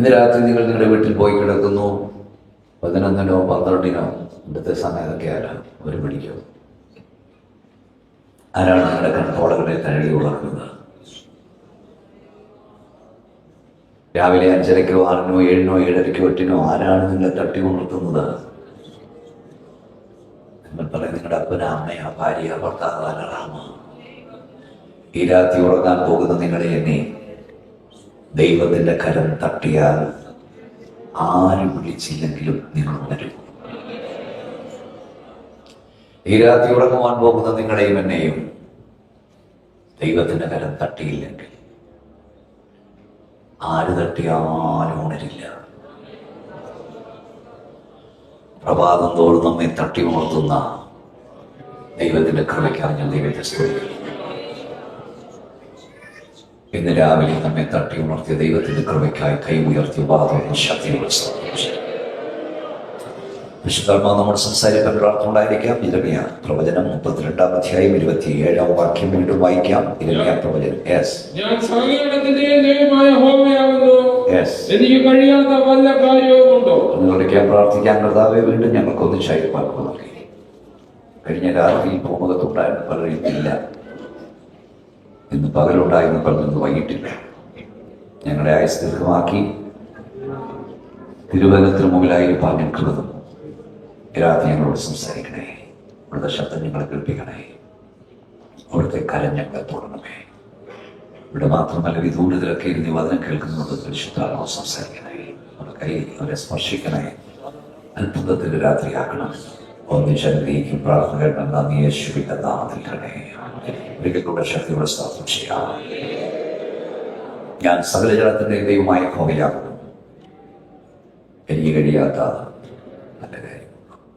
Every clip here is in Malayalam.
ഇന്ന് രാത്രി നിങ്ങൾ നിങ്ങളുടെ വീട്ടിൽ പോയി കിടക്കുന്നു. 11-നോ 12-നോ ഇന്നത്തെ സമയമൊക്കെ ആരാണ്? 1 മണിക്കോ? ആരാണ് നിങ്ങളുടെ കൺപോളകളെ തഴുകി ഉണർത്തുന്നത്? രാവിലെ 5:30-കോ 6-നോ 7-നോ 7:30-കോ 8-നോ ആരാണ് നിങ്ങളെ തട്ടി ഉണർത്തുന്നത്? നിങ്ങൾ പറയും നിങ്ങളുടെ അപ്പന, അമ്മയാ, ഭാര്യ, ഭർത്താവ്, അലറാമ. ഈ രാത്രി ഉറങ്ങാൻ പോകുന്ന നിങ്ങളെ എന്നെ ദൈവത്തിന്റെ കരം തട്ടിയാൽ ആരും വിളിച്ചില്ലെങ്കിലും നിങ്ങൾ ഉണരും. ഈ രാത്രി ഉറങ്ങുവാൻ പോകുന്ന നിങ്ങളെയും എന്നെയും ദൈവത്തിന്റെ കരം തട്ടിയില്ലെങ്കിൽ ആര് തട്ടിയാലും ഉണരില്ല. പ്രഭാതം തോറും നമ്മെ തട്ടി ഉണർത്തുന്ന ദൈവത്തിന്റെ കൃപയ്ക്കാണ് ഞാൻ ദൈവത്തെ സ്തുതിക്കുന്നു. ഇന്ന് രാവിലെ നമ്മെ തട്ടി ഉണർത്തിയ ദൈവത്തിന്റെ കൃപയ്ക്കായി കൈ ഉയർത്തിയ വാദവും ശക്തിയോട് വിശുദ്ധാത്മാവ് നമ്മൾ സംസാരിക്കാൻ പ്രാർത്ഥന ഉണ്ടായിരിക്കാം. ഇരമ്യ പ്രവചനം 32-ാം അധ്യായം 27-ാം വാക്യം വീണ്ടും വായിക്കാം. ഇരമ്യ പ്രവചനം. ഞാൻ സകലത്തിന്റെയും ദൈവമായ യഹോവയാകുന്നു, എനിക്ക് കഴിയാത്ത വല്ല കാര്യവുമുണ്ടോ? വിളിക്കാൻ പ്രാർത്ഥിക്കാൻ കർത്താവെ വീണ്ടും ഞങ്ങൾക്ക് ഒന്നിച്ചായി വാക്ക് നൽകി. കഴിഞ്ഞ രാത്രിയിൽ ഭൂമുഖത്തുണ്ടായിരുന്ന പലരും ഇല്ല, ഇന്ന് പകലുണ്ടായിരുന്ന പലരും വൈകിട്ടില്ല. ഞങ്ങളെ ആയുസ് ദീർഘമാക്കി തിരുവനന്തപുരത്തിന് മുമ്പിലായിരിക്കാൻ ഞാൻ കരുതുന്നു. രാത്രി ഞങ്ങളോട് സംസാരിക്കണേ, അവിടുത്തെ ശബ്ദം ഞങ്ങളെ കേൾപ്പിക്കണേ, അവിടുത്തെ കരം ഞങ്ങളെ തുടരണമേ. ഇവിടെ മാത്രമല്ല വിദൂരത്തിലൊക്കെ ഇരുന്ന് വചനം കേൾക്കുന്നുണ്ട്. പരിശുദ്ധാത്മാവ് സംസാരിക്കണേ, അവരുടെ കൈ അവരെ സ്പർശിക്കണേ, അത്ഭുതത്തിന്റെ രാത്രിയാക്കണം. ഒന്നിച്ചനുഗ്രഹിക്കും. പ്രാർത്ഥന കേൾക്കണം. നന്ദി യേശുവിന്റെ നാമത്തിൽ തന്നെ ഒരിക്കൽ കൂടെ ശക്തിയോടെ സ്തോത്രം ചെയ്യാം. ഞാൻ സകല ജനത്തിന്റെ ദൈവമായ യഹോവയാകുന്നു, എനിക്ക് കഴിയാത്ത നല്ല കാര്യം.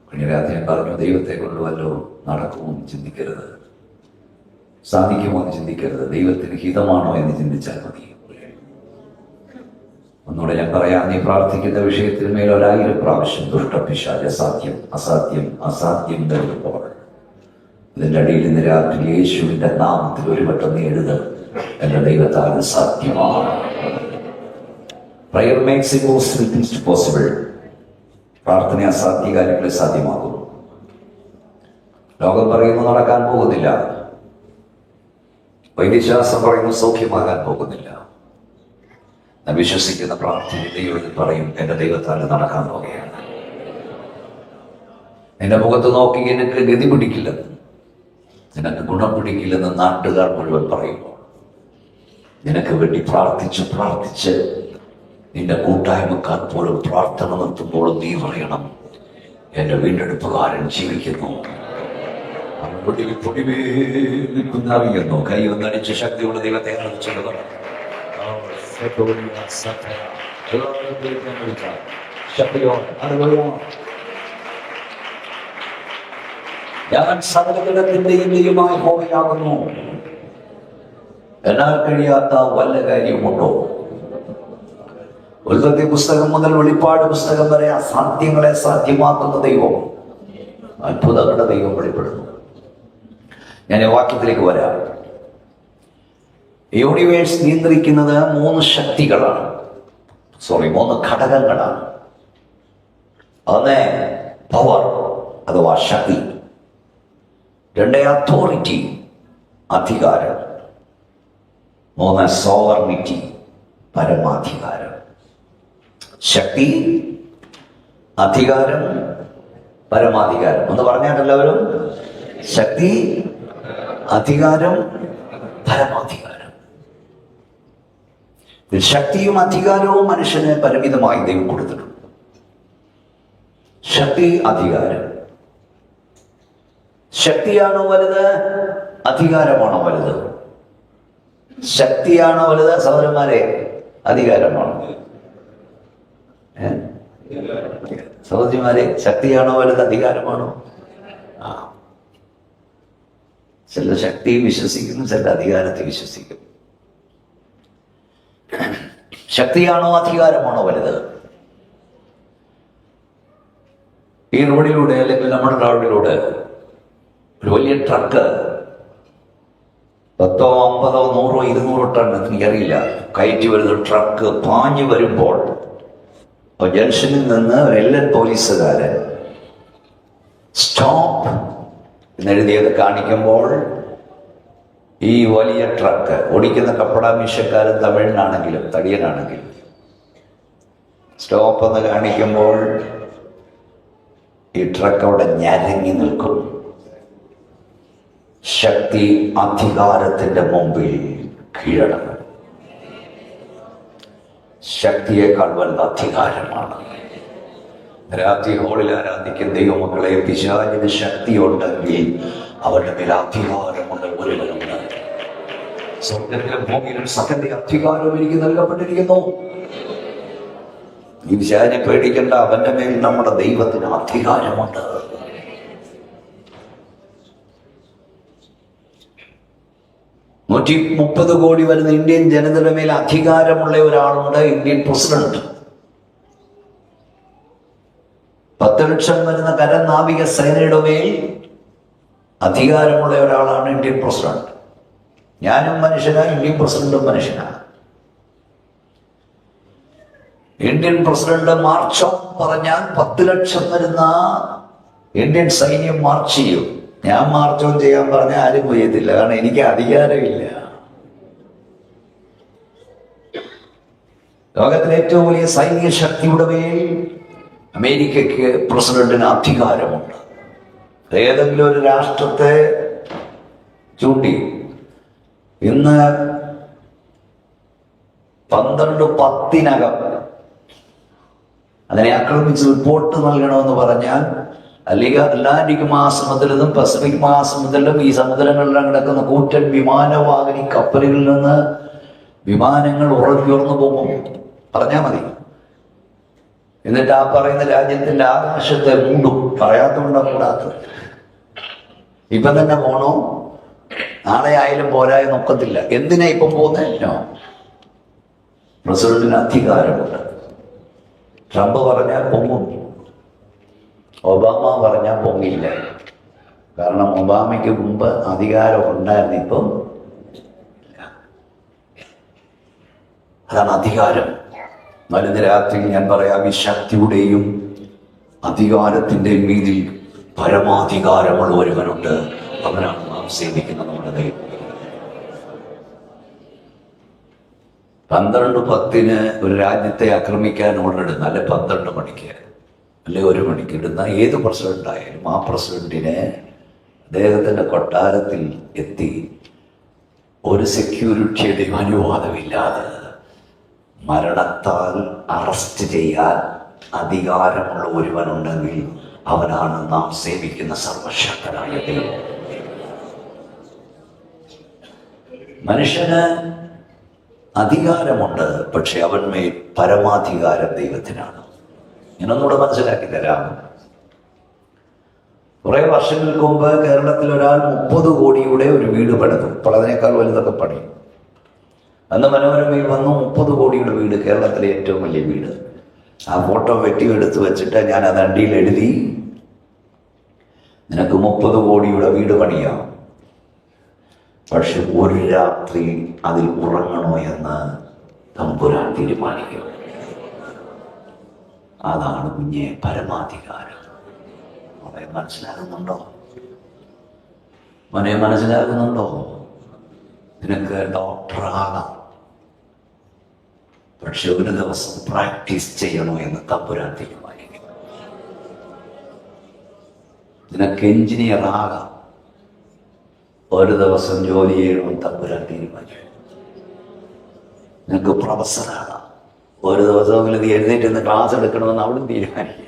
കഴിഞ്ഞ രാത്രി ഞാൻ പറഞ്ഞു, ദൈവത്തെ കൊണ്ട് വല്ലോ നടക്കുമോ എന്ന് ചിന്തിക്കരുത്, സാധിക്കുമോ എന്ന് ചിന്തിക്കരുത്, ദൈവത്തിന് ഹിതമാണോ എന്ന് ചിന്തിച്ചാൽ മതി. ഒന്നുകൂടെ ഞാൻ പറയാം, നീ പ്രാർത്ഥിക്കുന്ന വിഷയത്തിന് മേൽ 1000 പ്രാവശ്യം ദുഷ്ടപിശാച് അസാധ്യം അസാധ്യം അസാധ്യം തരുമ്പോൾ ഇതിൻ്റെ അടിയിൽ ഇന്ന് രാത്രി യേശുവിന്റെ നാമത്തിൽ ഒരു വട്ടം നീ എഴുത്, എന്റെ ദൈവത്താൽ സാധ്യമാണ്. Prayer makes impossible things possible. പ്രാർത്ഥന അസാധ്യ കാര്യങ്ങളെ സാധ്യമാകുന്നു. ലോകം പറയുന്നു നടക്കാൻ പോകുന്നില്ല, വൈദ്യശാസ്ത്രം പറയുന്നു സൗഖ്യമാകാൻ പോകുന്നില്ല. ഞാൻ വിശ്വസിക്കുന്ന പ്രാർത്ഥന ദൈവത്തിൽ പറയും, എന്റെ ദൈവത്താൽ നടക്കാൻ പോകുകയാണ്. എന്റെ മുഖത്ത് നോക്കി എനിക്ക് ഗതി പിടിക്കില്ലെന്ന്, നിനക്ക് ഗുണം പിടിക്കില്ലെന്ന് നാട്ടുകാർ മുഴുവൻ പറയുമ്പോൾ നിനക്ക് വേണ്ടി പ്രാർത്ഥിച്ച് നിന്റെ കൂട്ടായ്മക്കാർ പോലും പ്രാർത്ഥന നിർത്തുമ്പോഴും നീ പറയണം, എന്റെ വീണ്ടെടുപ്പുകാരൻ ജീവിക്കുന്നു, അറിയുന്നു. കൈ ഒന്നടിച്ച് ശക്തിയുള്ള ദൈവത്തെ ഞാൻ സകലജനത്തിന്റെയും ദൈവമായ യഹോവയാകുന്നു, എന്നാൽ കഴിയാത്ത വല്ല കാര്യമുണ്ടോ? ഉൽപ്പത്തി പുസ്തകം മുതൽ വെളിപ്പാട് പുസ്തകം വരെ അസാധ്യങ്ങളെ സാധ്യമാക്കുന്ന ദൈവം, അത്ഭുതങ്ങളുടെ ദൈവം വെളിപ്പെടുന്നു. ഞാൻ ഈ വാക്യത്തിലേക്ക് വരാം. യൂണിവേഴ്സ് നിയന്ത്രിക്കുന്നത് 3 ശക്തികളാണ്, 3 ഘടകങ്ങളാണ്. ഒന്ന് പവർ അഥവാ ശക്തി, 2 അതോറിറ്റി അധികാരം, 3 സോവർണിറ്റി പരമാധികാരം. ശക്തി, അധികാരം, പരമാധികാരം. ഒന്ന് പറഞ്ഞാൽ എല്ലാവരും, ശക്തി, അധികാരം, പരമാധികാരം. ശക്തിയും അധികാരവും മനുഷ്യന് പരിമിതമായി ദൈവം കൊടുത്തിട്ടുണ്ട്. ശക്തി, അധികാരം. ശക്തിയാണോ വലുത്, അധികാരമാണോ വലുത്? ശക്തിയാണോ വലുത് സഹോദരന്മാരെ, അധികാരമാണോ? സഹോദരിമാരെ, ശക്തിയാണോ വലുത്, അധികാരമാണോ? ചില ശക്തിയിൽ വിശ്വസിക്കുന്നു, ചില അധികാരത്തിൽ വിശ്വസിക്കുന്നു. ശക്തിയാണോ അധികാരമാണോ വലുത്? ഈ റോഡിലൂടെ അല്ലെങ്കിൽ നമ്മുടെ റോഡിലൂടെ ഒരു വലിയ ട്രക്ക് 10, 50, 100, 200 ടൺ എനിക്കറിയില്ല കയറ്റി വരുന്ന ട്രക്ക് പാഞ്ഞു വരുമ്പോൾ അപ്പോൾ ജംഗ്ഷനിൽ നിന്ന് ഒരു എല്ലൻ പോലീസുകാരൻ സ്റ്റോപ്പ് എന്നെഴുതിയത് കാണിക്കുമ്പോൾ ഈ വലിയ ട്രക്ക് ഓടിക്കുന്ന കപ്പടാമീശക്കാരൻ തമിഴനാണെങ്കിലും തടിയനാണെങ്കിലും സ്റ്റോപ്പ് എന്ന് കാണിക്കുമ്പോൾ ഈ ട്രക്ക് അവിടെ ഞരങ്ങി നിൽക്കും. ശക്തി അധികാരത്തിന്റെ മുമ്പിൽ കീഴടങ്ങും. ശക്തിയേക്കാൾ വലുത് അധികാരമാണ്. രാത്രി ഹോളിൽ ആരാധിക്കുന്ന ദൈവമക്കളെ, പിശാചിന് ശക്തിയുണ്ടെങ്കിൽ അവരുടെ മേൽ അധികാരമുള്ള ഒരുവനുണ്ട്. സ്വർഗ്ഗത്തിലും ഭൂമിയിലും സകല അധികാരവും എനിക്ക് നൽകപ്പെട്ടിരിക്കുന്നു. ഈ പിശാചിനെ പേടിക്കേണ്ട, അവന്റെ മേൽ നമ്മുടെ ദൈവത്തിന് അധികാരമുണ്ട്. 130 കോടി വരുന്ന ഇന്ത്യൻ ജനതയുടെ മേൽ അധികാരമുള്ള ഒരാളുണ്ട്, ഇന്ത്യൻ പ്രസിഡന്റ്. 10 ലക്ഷം വരുന്ന കരനാവിക സേനയുടെ മേൽ അധികാരമുള്ള ഒരാളാണ് ഇന്ത്യൻ പ്രസിഡന്റ്. ഞാനും മനുഷ്യനാണ്, ഇന്ത്യൻ പ്രസിഡന്റും മനുഷ്യനാണ്. ഇന്ത്യൻ പ്രസിഡന്റ് മാർച്ച് പറഞ്ഞാൽ 10 ലക്ഷം വരുന്ന ഇന്ത്യൻ സൈന്യം മാർച്ച് ചെയ്യും. ഞാൻ മാർച്ച് ഓൺ ചെയ്യാൻ പറഞ്ഞാൽ ആരും ചെയ്യത്തില്ല, കാരണം എനിക്ക് അധികാരമില്ല. ലോകത്തിലെ ഏറ്റവും വലിയ സൈനിക ശക്തിയുടെ മേൽ അമേരിക്കയ്ക്ക് പ്രസിഡന്റിന് അധികാരമുണ്ട്. ഏതെങ്കിലും ഒരു രാഷ്ട്രത്തെ ചൂണ്ടി ഇന്ന് 12:10 അതിനെ ആക്രമിച്ച് റിപ്പോർട്ട് നൽകണമെന്ന് പറഞ്ഞാൽ അല്ലെങ്കിൽ അറ്റ്ലാന്റിക് മഹാസമുദ്രത്തിലും പസഫിക് മഹാസമുദ്രത്തിലും ഈ സമുദ്രങ്ങളിലും കിടക്കുന്ന കൂറ്റൻ വിമാനവാഹിനി കപ്പലുകളിൽ നിന്ന് വിമാനങ്ങൾ ഉയർന്നു പോകും പറഞ്ഞാൽ മതി. എന്നിട്ട് ആ പറയുന്ന രാജ്യത്തിന്റെ ആകാശത്തെ മൂടും. പറയാത്തതുകൊണ്ടോ കൂടാത്തത്. ഇപ്പം തന്നെ പോണോ, നാളെ ആയാലും പോരായി നോക്കത്തില്ല. എന്തിനാ ഇപ്പം പോകുന്നോ? പ്രസിഡന്റിന് അധികാരമുണ്ട്. ട്രംപ് പറഞ്ഞാൽ പൊങ്ങും, ഒബാമ പറഞ്ഞാൽ പൊങ്ങില്ല. കാരണം ഒബാമയ്ക്ക് മുമ്പ് അധികാരം ഉണ്ടായിരുന്നു, ഇപ്പം അതാണ് അധികാരം. വരുന്ന രാത്രി ഞാൻ പറയാം, ഈ ശക്തിയുടെയും അധികാരത്തിൻ്റെയും മീതിൽ പരമാധികാരമുള്ള ഒരുവനുണ്ട്. അവനാണ് നാം സേവിക്കുന്ന നമ്മുടെ ദൈവം. 12:10 ഒരു രാജ്യത്തെ ആക്രമിക്കാൻ ഓർഡർ ഇടുന്ന, അല്ലെ 12 മണിക്ക് അല്ലെ 1 മണിക്ക് ഇടുന്ന ഏത് പ്രസിഡന്റ് ആയാലും ആ പ്രസിഡന്റിനെ അദ്ദേഹത്തിന്റെ കൊട്ടാരത്തിൽ എത്തി ഒരു സെക്യൂരിറ്റിയുടെയും അനുവാദമില്ലാതെ മരണത്താൽ അറസ്റ്റ് ചെയ്യാൻ അധികാരമുള്ള ഒരുവനുണ്ടെങ്കിൽ അവനാണ് നാം സേവിക്കുന്ന സർവശക്തനായ ദൈവം. മനുഷ്യന് അധികാരമുണ്ട്, പക്ഷെ അവന്മേൽ പരമാധികാരം ദൈവത്തിനാണ്. ഞാനൊന്നുകൂടെ മനസ്സിലാക്കി തരാം. കുറെ വർഷങ്ങൾക്ക് മുമ്പ് കേരളത്തിൽ ഒരാൾ 30 കോടിയുടെ ഒരു വീട് പണിതു. ഇപ്പോൾ അതിനേക്കാൾ വലുതൊക്കെ പണിയും. അന്ന് മനോരമയിൽ വന്നു 30 കോടിയുടെ വീട്, കേരളത്തിലെ ഏറ്റവും വലിയ വീട്. ആ ഫോട്ടോ വെട്ടിയെടുത്ത് വെച്ചിട്ട് ഞാൻ അത് അണ്ടിയിൽ എഴുതി, നിനക്ക് 30 കോടിയുടെ വീട് പണിയാം, പക്ഷെ ഒരു രാത്രി അതിൽ ഉറങ്ങണോ എന്ന് തമ്പുരാൻ തീരുമാനിക്കും. അതാണ് കുഞ്ഞെ പരമാധികാരം. അവനെ മനസ്സിലാകുന്നുണ്ടോ? മോനെ മനസ്സിലാകുന്നുണ്ടോ? നിനക്ക് ഡോക്ടറാകാം, പക്ഷെ ഒരു ദിവസം പ്രാക്ടീസ് ചെയ്യണോ എന്ന് തമ്പുരാൻ തീരുമാനിക്കും. നിനക്ക് എഞ്ചിനീയർ ആകാം, ഒരു ദിവസം ജോലി ചെയ്യണമെന്ന് തമ്പുരാൻ തീരുമാനിക്കും. നിനക്ക് പ്രൊഫസറാകാം, ഒരു ദിവസമെങ്കിലും നീ എഴുന്നേറ്റ് നിന്ന് ക്ലാസ് എടുക്കണമെന്ന് അവിടെ തീരുമാനിക്കുക.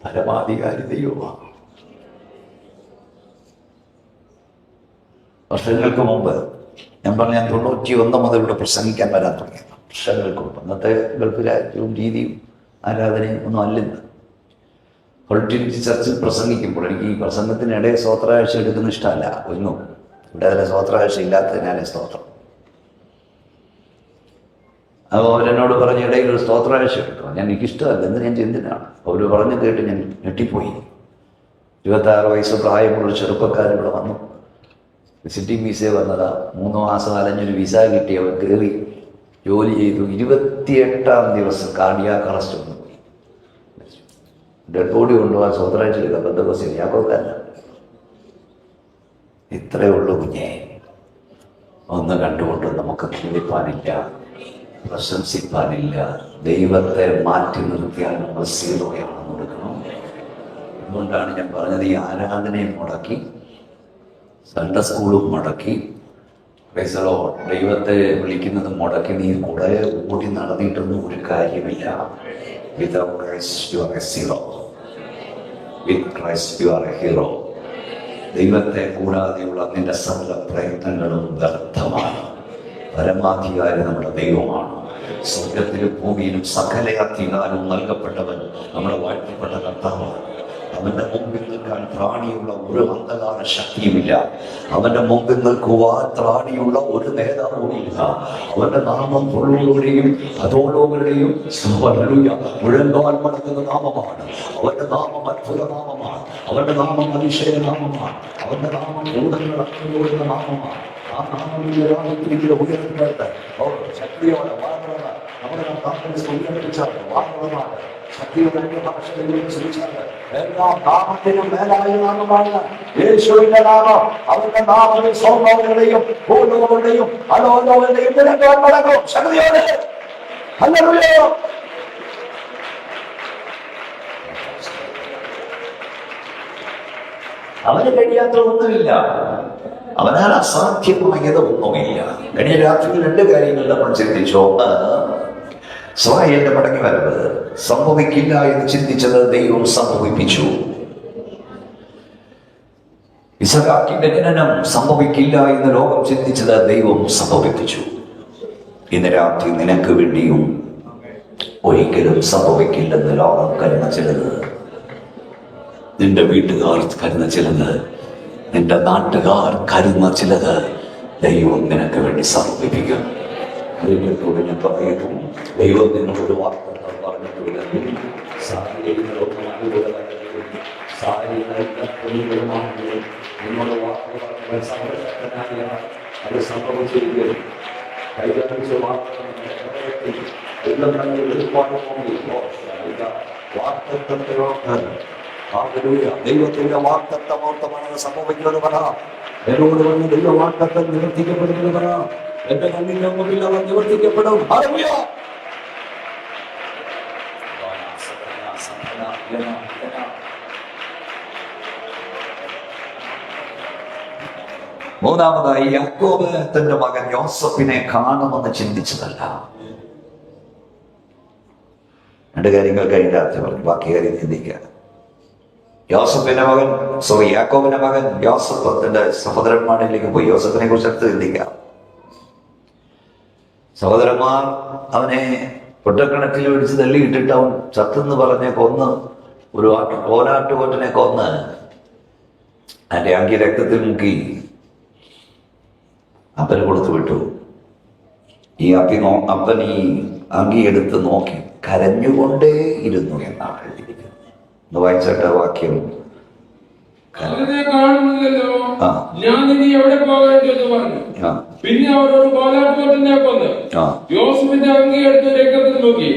പരമാധികാരി ദൈവമാണ്. വർഷങ്ങൾക്ക് മുമ്പ് ഞാൻ 91 മുതൽ ഇവിടെ പ്രസംഗിക്കാൻ വരാൻ തുടങ്ങി. വർഷങ്ങൾക്ക് മുമ്പ്. അന്നത്തെ ഗൾഫ് രാജ്യവും രീതിയും ആരാധനയും ഒന്നും അല്ലെന്ന്. പൊളിറ്റിക്സ് ചർച്ചിൽ പ്രസംഗിക്കുമ്പോൾ എനിക്ക് ഈ പ്രസംഗത്തിനിടെ സ്തോത്രാഴ്ച എടുക്കുന്ന ഇഷ്ടമല്ല. ഒന്നും ഇവിടെ അതിലെ സ്തോത്രാഴ്ച ഇല്ലാത്തതിനാലേ സ്തോത്രം. അപ്പോൾ അവരെന്നോട് പറഞ്ഞ ഇടയിൽ ഒരു സ്തോത്രാഴ്ച എടുക്കണം. എനിക്കിഷ്ടമല്ല, ഞാൻ എന്തിനാണ് അവർ പറഞ്ഞു കേട്ട് ഞാൻ ഞെട്ടിപ്പോയി. 26 വയസ്സ് പ്രായമുള്ള ചെറുപ്പക്കാർ ഇവിടെ വന്നു. വിസിറ്റിംഗ് വിസ വന്നതാ. 3 മാസം അലഞ്ഞൊരു വിസ കിട്ടി. അവർ കയറി ജോലി ചെയ്തു. 28-ാം ദിവസം കാർഡിയാക് അറസ്റ്റ് വന്നു. ഡെഡ് ബോഡി കൊണ്ടുപോകാൻ സ്വതന്ത്രാഴ്ച ബന്ധുക്കോസ് യാക്കോക്കാരൻ. ഇത്രയേ ഉള്ളൂ കുഞ്ഞെ. ഒന്ന് കണ്ടുകൊണ്ട് നമുക്ക് ചിന്തിപ്പാനില്ല, പ്രശംസിപ്പാനില്ല. ദൈവത്തെ മാറ്റി നിർത്തിയാൽ നമ്മൾ സീറോയാണെന്ന് കൊടുക്കണം. അതുകൊണ്ടാണ് ഞാൻ പറഞ്ഞത്, ഈ ആരാധനയും മുടക്കി, സൺഡേ സ്കൂളും മുടക്കി, ദൈവത്തെ വിളിക്കുന്നത് മുടക്കി നീ കൂടെ ഓടി നടന്നിട്ടൊന്നും ഒരു കാര്യമില്ല. Without Christ you are a zero. With Christ you are a hero. ദൈവത്തെ കൂടാതെയുള്ള നിന്റെ സകല പ്രയത്നങ്ങളും വ്യർത്ഥമാണ്. പരമാധികാരി നമ്മുടെ ദൈവമാണ്. സ്വർഗത്തിലും ഭൂമിയിലും സകല അധികാരവും നൽകപ്പെട്ടവൻ നമ്മുടെ വാഴ്ത്തപ്പെട്ട കർത്താവാണ്. അവന്റെ മുമ്പിൽ നിൽക്കാൻ ത്രാണിയുള്ള ഒരു അന്ധകാര ശക്തിയുമില്ല. അവന്റെ മുമ്പിൽ നിൽക്കുവാൻ ത്രാണിയുള്ള ഒരു നേതാവുമില്ല. അവന്റെ നാമം പൊള്ളുകളുടെയും അധോലോകരുടെയും മുഴങ്കാൽ മടങ്ങുന്ന നാമമാണ്. അവന്റെ നാമം അത്ഭുത നാമമാണ്. അവന്റെ നാമം അതിശയ നാമമാണ്. അവന്റെ നാമം ഭൂതങ്ങളോടുന്ന നാമമാണ്. ആ നാമത്തിൽ ഉയർത്തിയിട്ട് ശക്തിയോടെ വാങ്ങുന്നത് നമ്മുടെ ഉയർത്തിച്ചാണ് വാങ്ങുന്നതാണ്. ശക്തിയുടെ ഭാഷകളിൽ ശ്രമിച്ചാണ്. എല്ലാ നാമത്തിനും മേലായ നാമമാണ് യേശുവിന്റെ നാമം. അവന്റെ നാമത്തിൽ സ്വർഗ്ഗങ്ങളുടെയും ഭൂലോകങ്ങളുടെയും അലോലോകങ്ങളുടെയും നിരന്തരം മടങ്ങും ശക്തിയോടെ. ഹല്ലേലൂയ. അവന് കഴിയാത്ത ഒന്നുമില്ല. അവനാൽ അസാധ്യമായത് ഒന്നുമില്ല. കഴിഞ്ഞ രാത്രിയിൽ 2 കാര്യങ്ങൾ നമ്മൾ ചിന്തിച്ചു. ഒന്ന്, ഇസ്രായേലിന്റെ മടങ്ങി വരവ് സംഭവിക്കില്ല എന്ന് ചിന്തിച്ചത് ദൈവം സംഭവിപ്പിച്ചു. ഇസഹാക്കിന്റെ ജനനം സംഭവിക്കില്ല എന്ന് ലോകം ചിന്തിച്ചത് ദൈവം സംഭവിപ്പിച്ചു. ഇന്ന് രാത്രി നിനക്ക് വേണ്ടിയും ഒരിക്കലും സംഭവിക്കില്ലെന്ന് ലോകം കരുതുന്ന ചിലത്, നിന്റെ വീട്ടുകാർ കരുതുന്ന ചിലത്, നിന്റെ നാട്ടുകാർ കരുതുന്ന ചിലത് ദൈവം നിനക്ക് വേണ്ടി സംഭവിപ്പിക്കും. ദൈവത്തോട് ഞാൻ പറയുന്നു, ദൈവം നിന്നോട് വാർത്തകൾ പറഞ്ഞിട്ടുണ്ടെങ്കിൽ സാഹചര്യങ്ങളൊന്നും അനുകൂലമാണെങ്കിലും സാഹചര്യങ്ങളുമാണെങ്കിലും നിന്നോട് വാർത്തകൾ സംരക്ഷകനായ അത് സംഭവിച്ചിരിക്കും. കൈകാണിച്ച വാർത്തകൾ ദൈവത്തിന്റെ വാർത്തത്വമാണെന്ന് സംഭവിക്കുന്നത് പറ. എന്നോട് വന്ന് ദൈവ വാർത്തത്വം നിവർത്തിക്കപ്പെടുന്നത് പറ. എന്റെ കണ്ണിന്റെ മുമ്പിൽ അവർ നിവർത്തിക്കപ്പെടും. മൂന്നാമതായി, യാക്കോബ് തന്റെ മകൻ യോസഫിനെ കാണുമെന്ന് ചിന്തിച്ചതല്ല. 2 കാര്യങ്ങൾ കഴിഞ്ഞ പറഞ്ഞു, ബാക്കി കാര്യം ചിന്തിക്കുക. യാക്കോബിന്റെ മകൻ യോസഫ് തന്റെ സഹോദരന്മാരിലേക്ക് പോയി. യോസഫിനെ കുറിച്ച് അടുത്ത് ചിന്തിക്കാം. സഹോദരന്മാർ അവനെ പൊട്ടക്കിണറ്റിൽ പിടിച്ച് തള്ളിയിട്ടിട്ട് അവൻ ചത്തെന്ന് പറഞ്ഞ് കൊന്ന്, ഒരു കോലാട്ടുകൊറ്റനെ കൊന്ന് അതിന്റെ അങ്കി രക്തത്തിൽ മുക്കി അപ്പന് കൊടുത്തു വിട്ടു. അപ്പൻ ഈ അങ്കി എടുത്ത് നോക്കി കരഞ്ഞുകൊണ്ടേ ഇരുന്നു എന്നാണ് എഴുതിയിരിക്കുന്നത്. വായിച്ചിട്ട വാക്യം കാണുന്നില്ലല്ലോ, ഞാൻ ഇനി എവിടെ പോകേണ്ടി എന്ന് പറഞ്ഞു. പിന്നെ അവരോട് കോലാട്ടുകൊറ്റനെ കൊന്ന് യോസഫിന്റെ അങ്കി എടുത്ത് രക്തത്തിൽ നോക്കി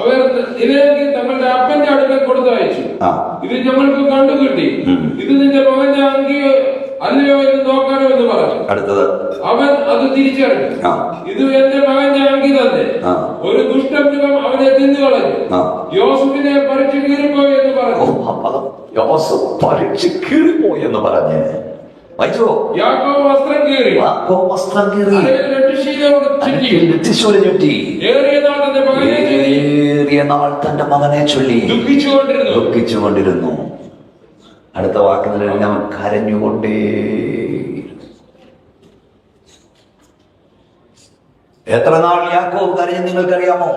അവർ നിലയാക്കി തങ്ങളുടെ അപ്പന്റെ അടുക്കൽ കൊടുത്തയച്ചു. ഇത് ഞങ്ങൾക്ക് കണ്ടുകിട്ടി, ഇത് നിന്റെ മകന്റെ അങ്കി അല്ലയോ എന്ന് നോക്കാനോ എന്ന് പറഞ്ഞു. അടുത്തത് അവൻ അത് തിരിച്ചറിഞ്ഞു, ഇത് എന്റെ മകന്റെ അങ്കി തന്നെ. ഒരു ദുഷ്ടമൃഗം അവനെ തിന്നുകളഞ്ഞു. യോസഫിനെ പറിച്ചു കീറിപ്പോയി എന്ന് പറഞ്ഞു. എന്ന് പറഞ്ഞ് യാക്കോബ് വസ്ത്രം കീറി ചുറ്റി ഏറിയ നാൾ തന്റെ മകനെ ചൊല്ലി ദുഃഖിച്ചുകൊണ്ടിരുന്നു. അടുത്ത വാക്കിൽ ഞാൻ കരഞ്ഞുകൊണ്ടേ. എത്ര നാൾ യാക്കോബ് കരഞ്ഞു നിങ്ങൾക്കറിയാമോ?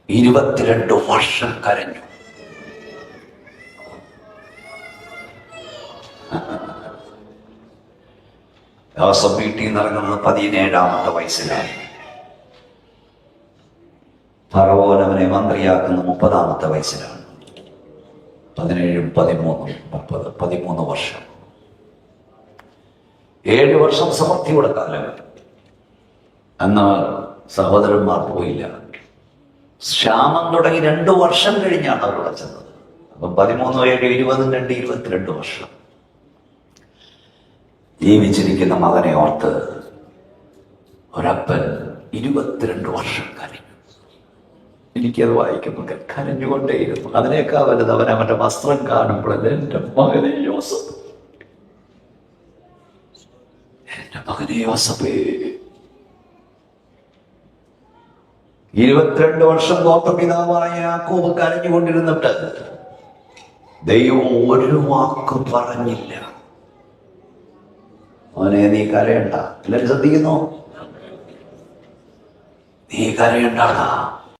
22 വർഷം കരഞ്ഞു. യോസഫ് വീട്ടിൽ നിന്ന് ഇറങ്ങുന്നത് 17-ാമത്തെ വയസ്സിലാണ്. ഫറവോൻ അവനെ മന്ത്രിയാക്കുന്ന 30-ാമത്തെ വയസ്സിലാണ്. 17, 13, 30, 13 വർഷം. 7 വർഷം സമൃദ്ധിയുടെ കാലം. അന്ന് സഹോദരന്മാർ പോയില്ല. ക്ഷാമം തുടങ്ങി 2 വർഷം കഴിഞ്ഞാണ് അവർ ചെന്നത്. അപ്പം 13-7-22 വർഷം ജീവിച്ചിരിക്കുന്ന മകനെ ഓർത്ത് ഒരപ്പൻ 22 വർഷം കരഞ്ഞു. എനിക്കത് വായിക്കുമ്പോൾ കരഞ്ഞുകൊണ്ടേയിരുന്നു. അതിനേക്കാൾ വലുത് അവൻ്റെ വസ്ത്രം കാണുമ്പോഴല്ലേ, എൻ്റെ മകനെ യോസഫ്, എൻ്റെ മകനെ യോസഫേ. 22 വർഷം ഗോത്രപിതാവായ യാക്കോബ് കരഞ്ഞുകൊണ്ടിരുന്നിട്ട് ദൈവം ഒരു വാക്ക് പറഞ്ഞില്ല. അവനെ നീ കരയണ്ട. എല്ലാവരും ശ്രദ്ധിക്കുന്നു? നീ കരയണ്ടാടാ,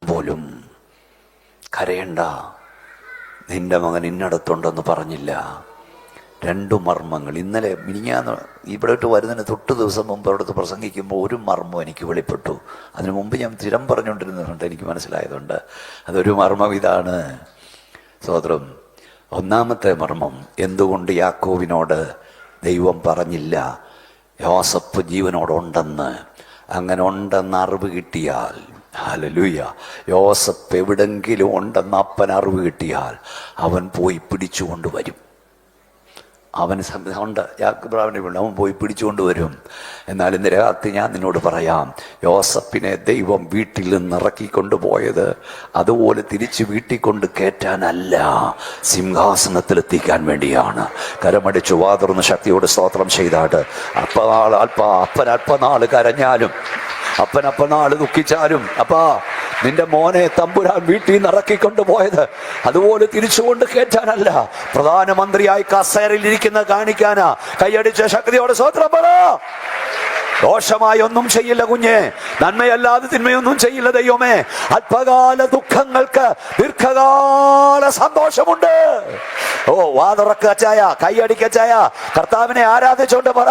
പോലും കരയണ്ട, നിന്റെ മകൻ ഇന്നടത്തുണ്ടെന്ന് പറഞ്ഞില്ല. 2 മർമ്മങ്ങൾ. ഇന്നലെ മിനിഞ്ഞാന്ന് ഇവിടോട്ട് വരുന്നതിന് തൊട്ട് ദിവസം മുമ്പ് അവിടുത്തെ പ്രസംഗിക്കുമ്പോൾ ഒരു മർമ്മം എനിക്ക് വെളിപ്പെട്ടു. അതിനു മുമ്പ് ഞാൻ സ്ഥിരം പറഞ്ഞുകൊണ്ടിരുന്നതുകൊണ്ട് എനിക്ക് മനസ്സിലായതുകൊണ്ട് അതൊരു മർമ്മം ഇതാണ്. സ്തോത്രം. ഒന്നാമത്തെ മർമ്മം, എന്തുകൊണ്ട് യാക്കോബിനോട് ദൈവം പറഞ്ഞില്ല യോസഫ് ജീവനോടുണ്ടെന്ന്? അങ്ങനെ ഉണ്ടെന്ന് അറിവ് കിട്ടിയാൽ, ഹല്ലേലൂയ, യോസഫ് എവിടെങ്കിലും ഉണ്ടെന്ന് അപ്പൻ അറിവ് കിട്ടിയാൽ അവൻ പോയി പിടിച്ചുകൊണ്ട് വരും. അവൻ ഉണ്ട്, യാക്കോബിനെ അവൻ പോയി പിടിച്ചുകൊണ്ട് വരും. എന്നാൽ ഇന്ന് രാത്രി ഞാൻ നിന്നോട് പറയാം, യോസഫിനെ ദൈവം വീട്ടിൽ നിന്ന് ഇറക്കിക്കൊണ്ടുപോയത് അതുപോലെ തിരിച്ച് വീട്ടിൽ കൊണ്ട് കയറ്റാനല്ല, സിംഹാസനത്തിലെത്തിക്കാൻ വേണ്ടിയാണ്. കരമടിച്ചു വാതുറന്ന് ശക്തിയോട് സ്തോത്രം ചെയ്താട്ട് അപ്പൻ അല്പനാൾ കരഞ്ഞാലും, അപ്പൻ അപ്പനാൾ ദുഃഖിച്ചാലും, അപ്പാ നിന്റെ മോനെ തമ്പുരാൻ വീട്ടിൽ നിന്ന് ഇറക്കിക്കൊണ്ടുപോയത് അതുപോലെ തിരിച്ചുകൊണ്ട് കയറ്റാനല്ല, പ്രധാനമന്ത്രിയായി കസേരയിൽ ഇരിക്കുന്ന കാണിക്കാനാ. കൈയടിച്ച ശക്തിയോടെ സ്തോത്രം പറ. ദോഷമായി ഒന്നും ചെയ്യില്ല കുഞ്ഞെ, നന്മയല്ലാതെ തിന്മയൊന്നും ചെയ്യില്ല ദൈവമേ. അല്പകാല ദുഃഖങ്ങൾക്ക് ദീർഘകാല സന്തോഷമുണ്ട്. ഓ, വാതുറക്കച്ചായ, കൈയടിക്കച്ചായ, കർത്താവിനെ ആരാധിച്ചോണ്ട് പറ,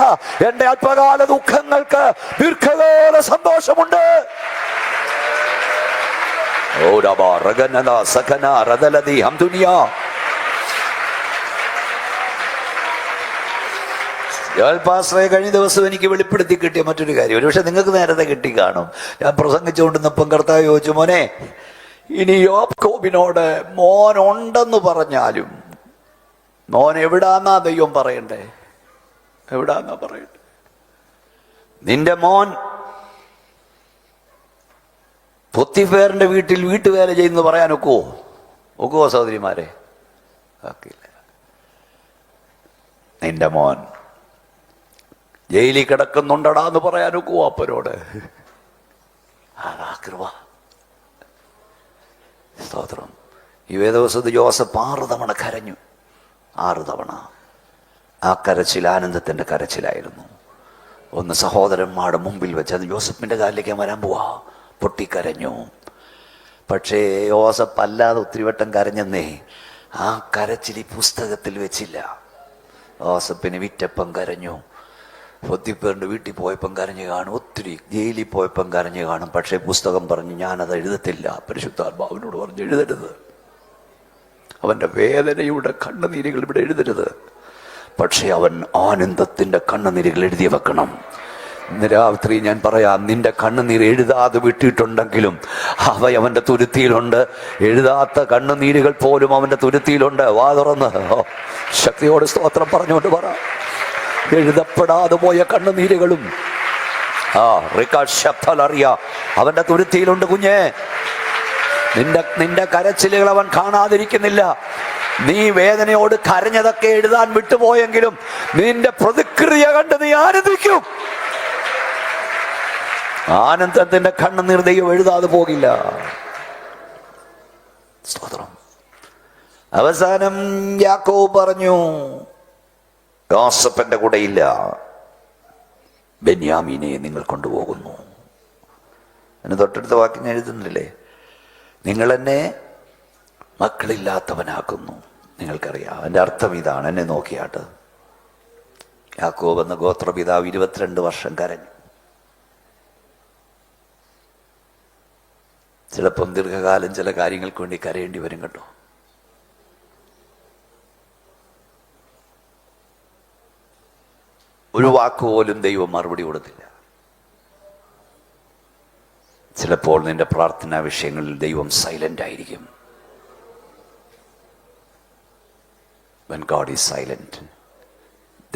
എന്റെ അല്പകാല ദുഃഖങ്ങൾക്ക് ദീർഘകാല സന്തോഷമുണ്ട്. കഴിഞ്ഞ ദിവസം എനിക്ക് വെളിപ്പെടുത്തി കിട്ടിയ മറ്റൊരു കാര്യം, ഒരുപക്ഷെ നിങ്ങൾക്ക് നേരത്തെ കിട്ടി കാണും. ഞാൻ പ്രസംഗിച്ചുകൊണ്ടിരുന്നപ്പം കർത്താവ് ചോദിച്ചു, മോനെ, ഇനി യാക്കോബിനോട് മോൻ ഉണ്ടെന്ന് പറഞ്ഞാലും മോൻ എവിടാന്നാ ദൈവം പറയണ്ടേ? എവിടാന്നാ പറയണ്ടേ? നിന്റെ മോൻ പൊത്തിഫേറിന്റെ വീട്ടിൽ വീട്ടുവേല ചെയ്യുന്നത് പറയാൻ ഒക്കുവോ സഹോദരിമാരെ? ഒക്കില്ല. നിന്റെ മോൻ ജയിലിൽ കിടക്കുന്നുണ്ടടാ എന്ന് പറയാൻ ഒക്കുവോ അപ്പനോട്? കൃപ. സ്തോത്രം. ഈ വേദവസത്ത് ജോസഫ് 6 തവണ കരഞ്ഞു. 6 തവണ. ആ കരച്ചിൽ ആനന്ദത്തിന്റെ കരച്ചിലായിരുന്നു. ഒന്ന് സഹോദരന്മാരുടെ മുമ്പിൽ വെച്ച്, അത് ജോസഫിന്റെ കാലിലേക്ക് വരാൻ പോവാ, പൊട്ടിക്കരഞ്ഞു. പക്ഷേ യോസഫ് അല്ലാതെ ഒത്തിരി വട്ടം കരഞ്ഞെന്നേ, ആ കരച്ചിൽ ഈ പുസ്തകത്തിൽ വെച്ചില്ല. യോസഫിന് വിറ്റപ്പം കരഞ്ഞു, പൊത്തിപ്പേറിന്റെ വീട്ടിൽ പോയപ്പം കരഞ്ഞു കാണും, ഒത്തിരി ജയിലിൽ പോയപ്പം കരഞ്ഞു കാണും. പക്ഷേ പുസ്തകം പറഞ്ഞു, ഞാനത് എഴുതത്തില്ല. പരിശുദ്ധാത്മാവിനോട് പറഞ്ഞു, എഴുതരുത്. അവന്റെ വേദനയുടെ കണ്ണുനീരുകൾ ഇവിടെ എഴുതരുത്. പക്ഷെ അവൻ ആനന്ദത്തിന്റെ കണ്ണുനീരുകൾ എഴുതി വെക്കണം. ഇന്ന് രാത്രി ഞാൻ പറയാം, നിന്റെ കണ്ണുനീർ എഴുതാതെ വിട്ടിട്ടുണ്ടെങ്കിലും അവന്റെ തുരുത്തിയിലുണ്ട്. എഴുതാത്ത കണ്ണുനീരുകൾ പോലും അവന്റെ തുരുത്തിയിലുണ്ട്. വാ തുറന്ന് ശക്തിയോട് സ്തോത്രം പറഞ്ഞുകൊണ്ട് പറ. എഴുതപ്പെടാതെ പോയ കണ്ണുനീരുകളും അവന്റെ തുരുത്തിയിലുണ്ട് കുഞ്ഞെ. നിന്റെ കരച്ചിലുകൾ അവൻ കാണാതിരിക്കുന്നില്ല. നീ വേദനയോട് കരഞ്ഞതൊക്കെ എഴുതാൻ വിട്ടുപോയെങ്കിലും നിന്റെ പ്രതിക്രിയ കണ്ട് നീ ആനന്ദിക്കും. ആനന്ദത്തിന്റെ കണ്ണുനീർ ദൈവം എഴുതാതെ പോകില്ല. സ്തോത്രം. അവസാനം യാക്കോബ് പറഞ്ഞു, യോസേഫിന്റെ കൂടെയില്ല, ബെന്യാമീനെ നിങ്ങൾ കൊണ്ടുപോകുന്നു. എന്നെ തൊട്ടടുത്ത വാക്യം ഞാൻ എഴുതുന്നില്ലേ, നിങ്ങൾ എന്നെ മക്കളില്ലാത്തവനാക്കുന്നു. നിങ്ങൾക്കറിയാം അതിൻ്റെ അർത്ഥം ഇതാണ്. എന്നെ നോക്കിയാട്ട് യാക്കോബ് എന്ന ഗോത്രപിതാവ് 22 വർഷം കരഞ്ഞു. ചിലപ്പം ദീർഘകാലം ചില കാര്യങ്ങൾക്ക് വേണ്ടി കരയേണ്ടി വരും കേട്ടോ. ഒരു വാക്കുപോലും ദൈവം മറുപടി കൊടുത്തില്ല. ചിലപ്പോൾ നിന്റെ പ്രാർത്ഥനാ വിഷയങ്ങളിൽ ദൈവം സൈലന്റ് ആയിരിക്കും. When God is silent,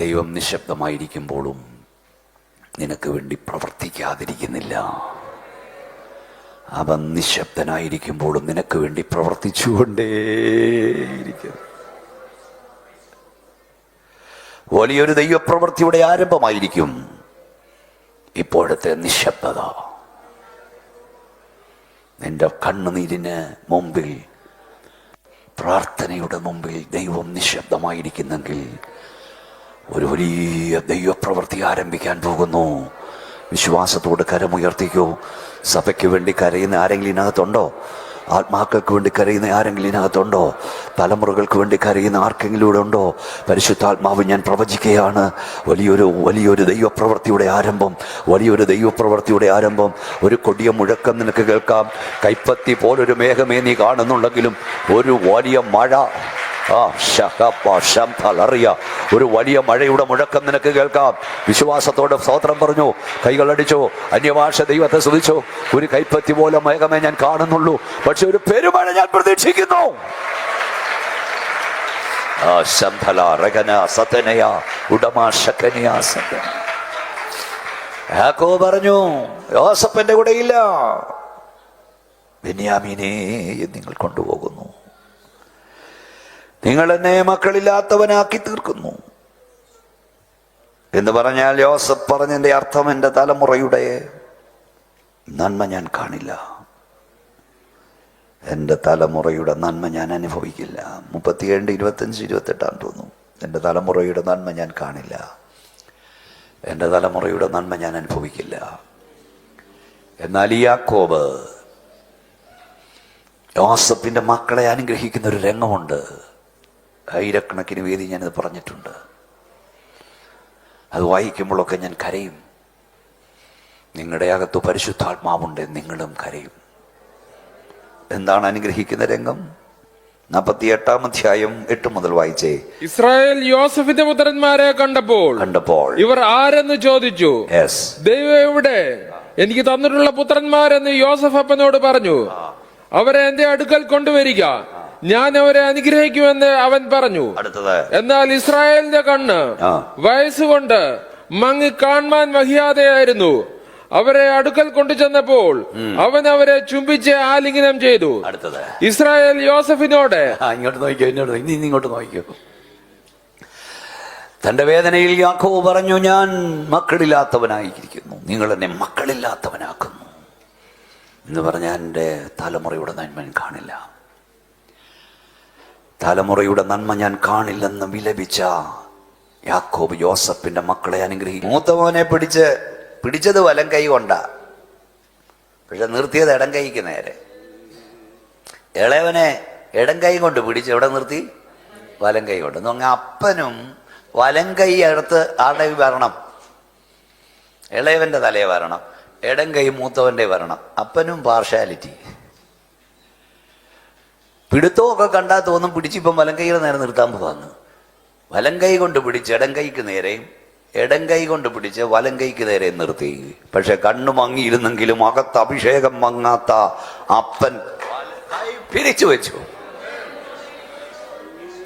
ദൈവം നിശബ്ദമായിരിക്കുമ്പോഴും നിനക്ക് വേണ്ടി പ്രവർത്തിക്കാതിരിക്കുന്നില്ല. അവൻ നിശബ്ദനായിരിക്കുമ്പോഴും നിനക്ക് വേണ്ടി പ്രവർത്തിച്ചുകൊണ്ടേയിരിക്കും. വലിയൊരു ദൈവപ്രവൃത്തിയുടെ ആരംഭമായിരിക്കും ഇപ്പോഴത്തെ നിശബ്ദത. നിന്റെ കണ്ണുനീരിന് മുമ്പിൽ, പ്രാർത്ഥനയുടെ മുമ്പിൽ ദൈവം നിശബ്ദമായിരിക്കുന്നെങ്കിൽ ഒരു വലിയ ദൈവപ്രവൃത്തി ആരംഭിക്കാൻ പോകുന്നു. വിശ്വാസത്തോട് കരമുയർത്തിക്കോ. സഭയ്ക്ക് വേണ്ടി കരയുന്ന ആരെങ്കിലും ഇതിനകത്തുണ്ടോ? ആത്മാക്കൾക്ക് വേണ്ടി കരയുന്ന ആരെങ്കിലും ഇതിനകത്തുണ്ടോ? തലമുറകൾക്ക് വേണ്ടി കരയുന്ന ആർക്കെങ്കിലും ഇവിടെ ഉണ്ടോ? പരിശുദ്ധാത്മാവ് ഞാൻ പ്രവചിക്കുകയാണ്, വലിയൊരു ദൈവപ്രവൃത്തിയുടെ ആരംഭം, വലിയൊരു ദൈവപ്രവൃത്തിയുടെ ആരംഭം. ഒരു കൊടിയ മുഴക്കം നിനക്ക് കേൾക്കാം. കൈപ്പത്തി പോലൊരു മേഘമേ നീ കാണുന്നുണ്ടെങ്കിലും ഒരു വലിയ മഴ, ഒരു വലിയ മഴയുടെ മുഴക്കം നിനക്ക് കേൾക്കാം. വിശ്വാസത്തോടെ സ്തോത്രം പറഞ്ഞു, കൈകളടിച്ചോ, അന്യഭാഷ ദൈവത്തെ സ്തുതിച്ചോ. ഒരു കൈപ്പത്തി പോലെ മേഘമേ ഞാൻ കാണുന്നുള്ളൂ, പക്ഷെ ഒരു പെരുമഴ ഞാൻ പ്രതീക്ഷിക്കുന്നു. യാക്കോബ് പറഞ്ഞു, യോസേഫിന്റെ കൂടെ ഇല്ല, ബെന്യാമീനെ നിങ്ങൾ കൊണ്ടുപോകുന്നു. നിങ്ങൾ എന്നെ മക്കളില്ലാത്തവനാക്കി തീർക്കുന്നു എന്ന് പറഞ്ഞാൽ യോസേഫ് പറഞ്ഞതിന്റെ അർത്ഥം, എൻ്റെ തലമുറയുടെ നന്മ ഞാൻ കാണില്ല, എൻ്റെ തലമുറയുടെ നന്മ ഞാൻ അനുഭവിക്കില്ല. 37, 25, 28 തോന്നുന്നു. എൻ്റെ തലമുറയുടെ നന്മ ഞാൻ കാണില്ല, എൻ്റെ തലമുറയുടെ നന്മ ഞാൻ അനുഭവിക്കില്ല. എന്നാൽ ഈ യാക്കോബ് യോസേഫിന്റെ മക്കളെ അനുഗ്രഹിക്കുന്ന ഒരു രംഗമുണ്ട്. ആയിരക്കണക്കിന് വേദി ഞാനത് പറഞ്ഞിട്ടുണ്ട്. അത് വായിക്കുമ്പോഴൊക്കെ ഞാൻ കരയും. നിങ്ങളുടെ അകത്ത് പരിശുദ്ധാത്മാവുണ്ട്, നിങ്ങളും കരയും. എന്താണ് അനുഗ്രഹിക്കുന്ന രംഗം? 48-ാം അധ്യായം 8 മുതൽ വായിച്ചേ. ഇസ്രായേൽ യോസേഫിന്റെ പുത്രന്മാരെ കണ്ടപ്പോൾ ഇവർ ആരെന്ന് ചോദിച്ചു. ദൈവം എവിടെ? എനിക്ക് തന്നിട്ടുള്ള പുത്രന്മാരെന്ന് യോസേഫ് അപ്പനോട് പറഞ്ഞു. അവരെ എന്റെ അടുക്കൽ കൊണ്ടുവരിക, ഞാൻ അവരെ അനുഗ്രഹിക്കുമെന്ന് അവൻ പറഞ്ഞു. എന്നാൽ ഇസ്രായേലിന്റെ കണ്ണ് വയസ്സുകൊണ്ട് മങ്ങി കാണാൻ വഹിയാതെയായിരുന്നു. അവരെ അടുക്കൽ കൊണ്ടുചെന്നപ്പോൾ അവൻ അവരെ ചുംബിച്ച് ആലിംഗനം ചെയ്തു. ഇസ്രായേൽ യോസേഫിനോട്, ഇങ്ങോട്ട് നോക്കിക്കോ. തന്റെ വേദനയിൽ യാക്കോബ് പറഞ്ഞു, ഞാൻ മക്കളില്ലാത്തവനായിരിക്കുന്നു, നിങ്ങൾ എന്നെ മക്കളില്ലാത്തവനാക്കുന്നു എന്ന് പറഞ്ഞാൽ എൻ്റെ തലമുറയുടെ നന്മ ഞാൻ കാണില്ല, തലമുറയുടെ നന്മ ഞാൻ കാണില്ലെന്ന് വിലപിച്ച യാക്കോബ് യോസേഫിന്റെ മക്കളെ അനുഗ്രഹിക്കും. മൂത്തമോനെ പിടിച്ചത് വലം കൈ കൊണ്ടാ, പക്ഷെ നിർത്തിയത് ഇടം കൈക്ക് നേരെ. ഇളയവനെ ഇടം കൈ കൊണ്ട് പിടിച്ച് എവിടെ നിർത്തി? വലം കൈ കൊണ്ട്. എന്ന് പറഞ്ഞാൽ അപ്പനും വലം കൈ അടുത്ത് ആരുടെ വരണം? ഇളയവന്റെ തലയെ വരണം, ഇടം കൈ മൂത്തവന്റെ വരണം. അപ്പനും പാർഷ്യാലിറ്റി. പിടുത്തമൊക്കെ കണ്ടാൽ തോന്നും പിടിച്ചിപ്പം വലം കൈയുടെ നേരെ നിർത്താൻ പോവാന്ന്. വലം കൈ കൊണ്ട് പിടിച്ച് ഇടം കൈക്ക് നേരെയും ഇടം കൈ കൊണ്ട് പിടിച്ച് വലം കൈക്ക് നേരെ നിർത്തി. പക്ഷെ കണ്ണു മങ്ങിയിരുന്നെങ്കിലും അകത്ത് അഭിഷേകം മങ്ങാത്ത അപ്പൻ പിരിച്ചു വെച്ചു.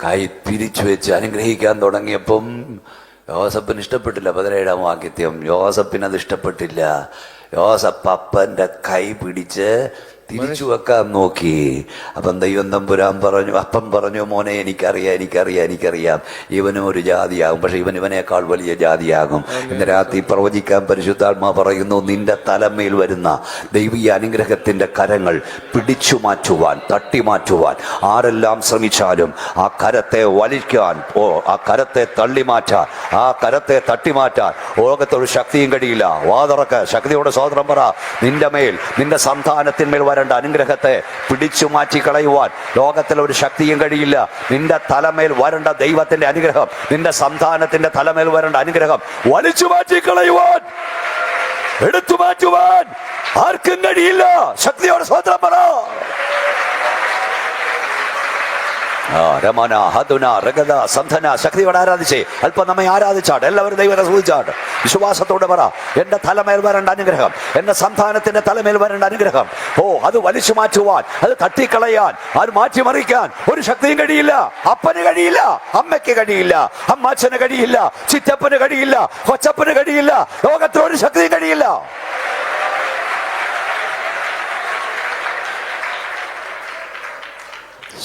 കൈ പിരിച്ചു വെച്ച് അനുഗ്രഹിക്കാൻ തുടങ്ങിയപ്പം യോസേഫിന് ഇഷ്ടപ്പെട്ടില്ല. 17-ാം വാക്യം. യോസേഫിന് അത് ഇഷ്ടപ്പെട്ടില്ല. യോസേഫ് അപ്പന്റെ കൈ പിടിച്ച് തിരിച്ചു വെക്കാൻ നോക്കി. അപ്പം ദൈവം തമ്പുരാൻ പറഞ്ഞു, അപ്പം പറഞ്ഞു, മോനെ എനിക്കറിയാം ഇവനും ഒരു ജാതിയാകും, പക്ഷെ ഇവനേക്കാൾ വലിയ ജാതിയാകും. ഇന്ന് രാത്രി പ്രവചിക്കാൻ പരിശുദ്ധാത്മാ പറയുന്നു, നിന്റെ തലമേൽ വരുന്ന ദൈവീയ അനുഗ്രഹത്തിന്റെ കരങ്ങൾ പിടിച്ചു മാറ്റുവാൻ, തട്ടിമാറ്റുവാൻ ആരെല്ലാം ശ്രമിച്ചാലും ആ കരത്തെ വലിക്കാൻ, ആ കരത്തെ തള്ളിമാറ്റാൻ, ആ കരത്തെ തട്ടിമാറ്റാൻ ലോകത്തൊരു ശക്തിയും കഴിയില്ല. വാതുറക്ക്, ശക്തിയോടെ സ്വതന്ത്രം പറ. നിന്റെ മേൽ, നിന്റെ സന്താനത്തിന്മേൽ വരേണ്ട അനുഗ്രഹത്തെ പിടിച്ചു മാറ്റി കളയുവാൻ ലോകത്തിൽ ഒരു ശക്തിയും കഴിയില്ല. നിന്റെ തലമേൽ വരേണ്ട ദൈവത്തിന്റെ അനുഗ്രഹം, നിന്റെ സന്താനത്തിന്റെ തലമേൽ വരേണ്ട അനുഗ്രഹം വലിച്ചു മാറ്റി കളയുവാൻ, എടുത്തു മാറ്റുവാൻ ആർക്കും കഴിയില്ല. ശക്തിയോടെ സ്വതന്ത്രം പറ. രമന ഹതുന രഗത സന്ധന ശക്തിയോടെ ആരാധിച്ചേ. അല്പം നമ്മെ ആരാധിച്ചാട്. എല്ലാവരും ദൈവത്തെ സ്തുതിച്ചാട്. വിശ്വാസത്തോടെ പറ, എന്റെ തലമേൽ വരേണ്ട അനുഗ്രഹം, എന്റെ സന്താനത്തിന്റെ തലമേൽ വരേണ്ട അനുഗ്രഹം, അത് വലിച്ചു മാറ്റുവാൻ, അത് തട്ടിക്കളയാൻ, അത് മാറ്റിമറിക്കാൻ ഒരു ശക്തിയും കഴിയില്ല. അപ്പന് കഴിയില്ല, അമ്മയ്ക്ക് കഴിയില്ല, അമ്മാച്ചന് കഴിയില്ല, ചിറ്റപ്പന് കഴിയില്ല, കൊച്ചപ്പന് കഴിയില്ല, ലോകത്തിൽ ഒരു ശക്തിയും കഴിയില്ല.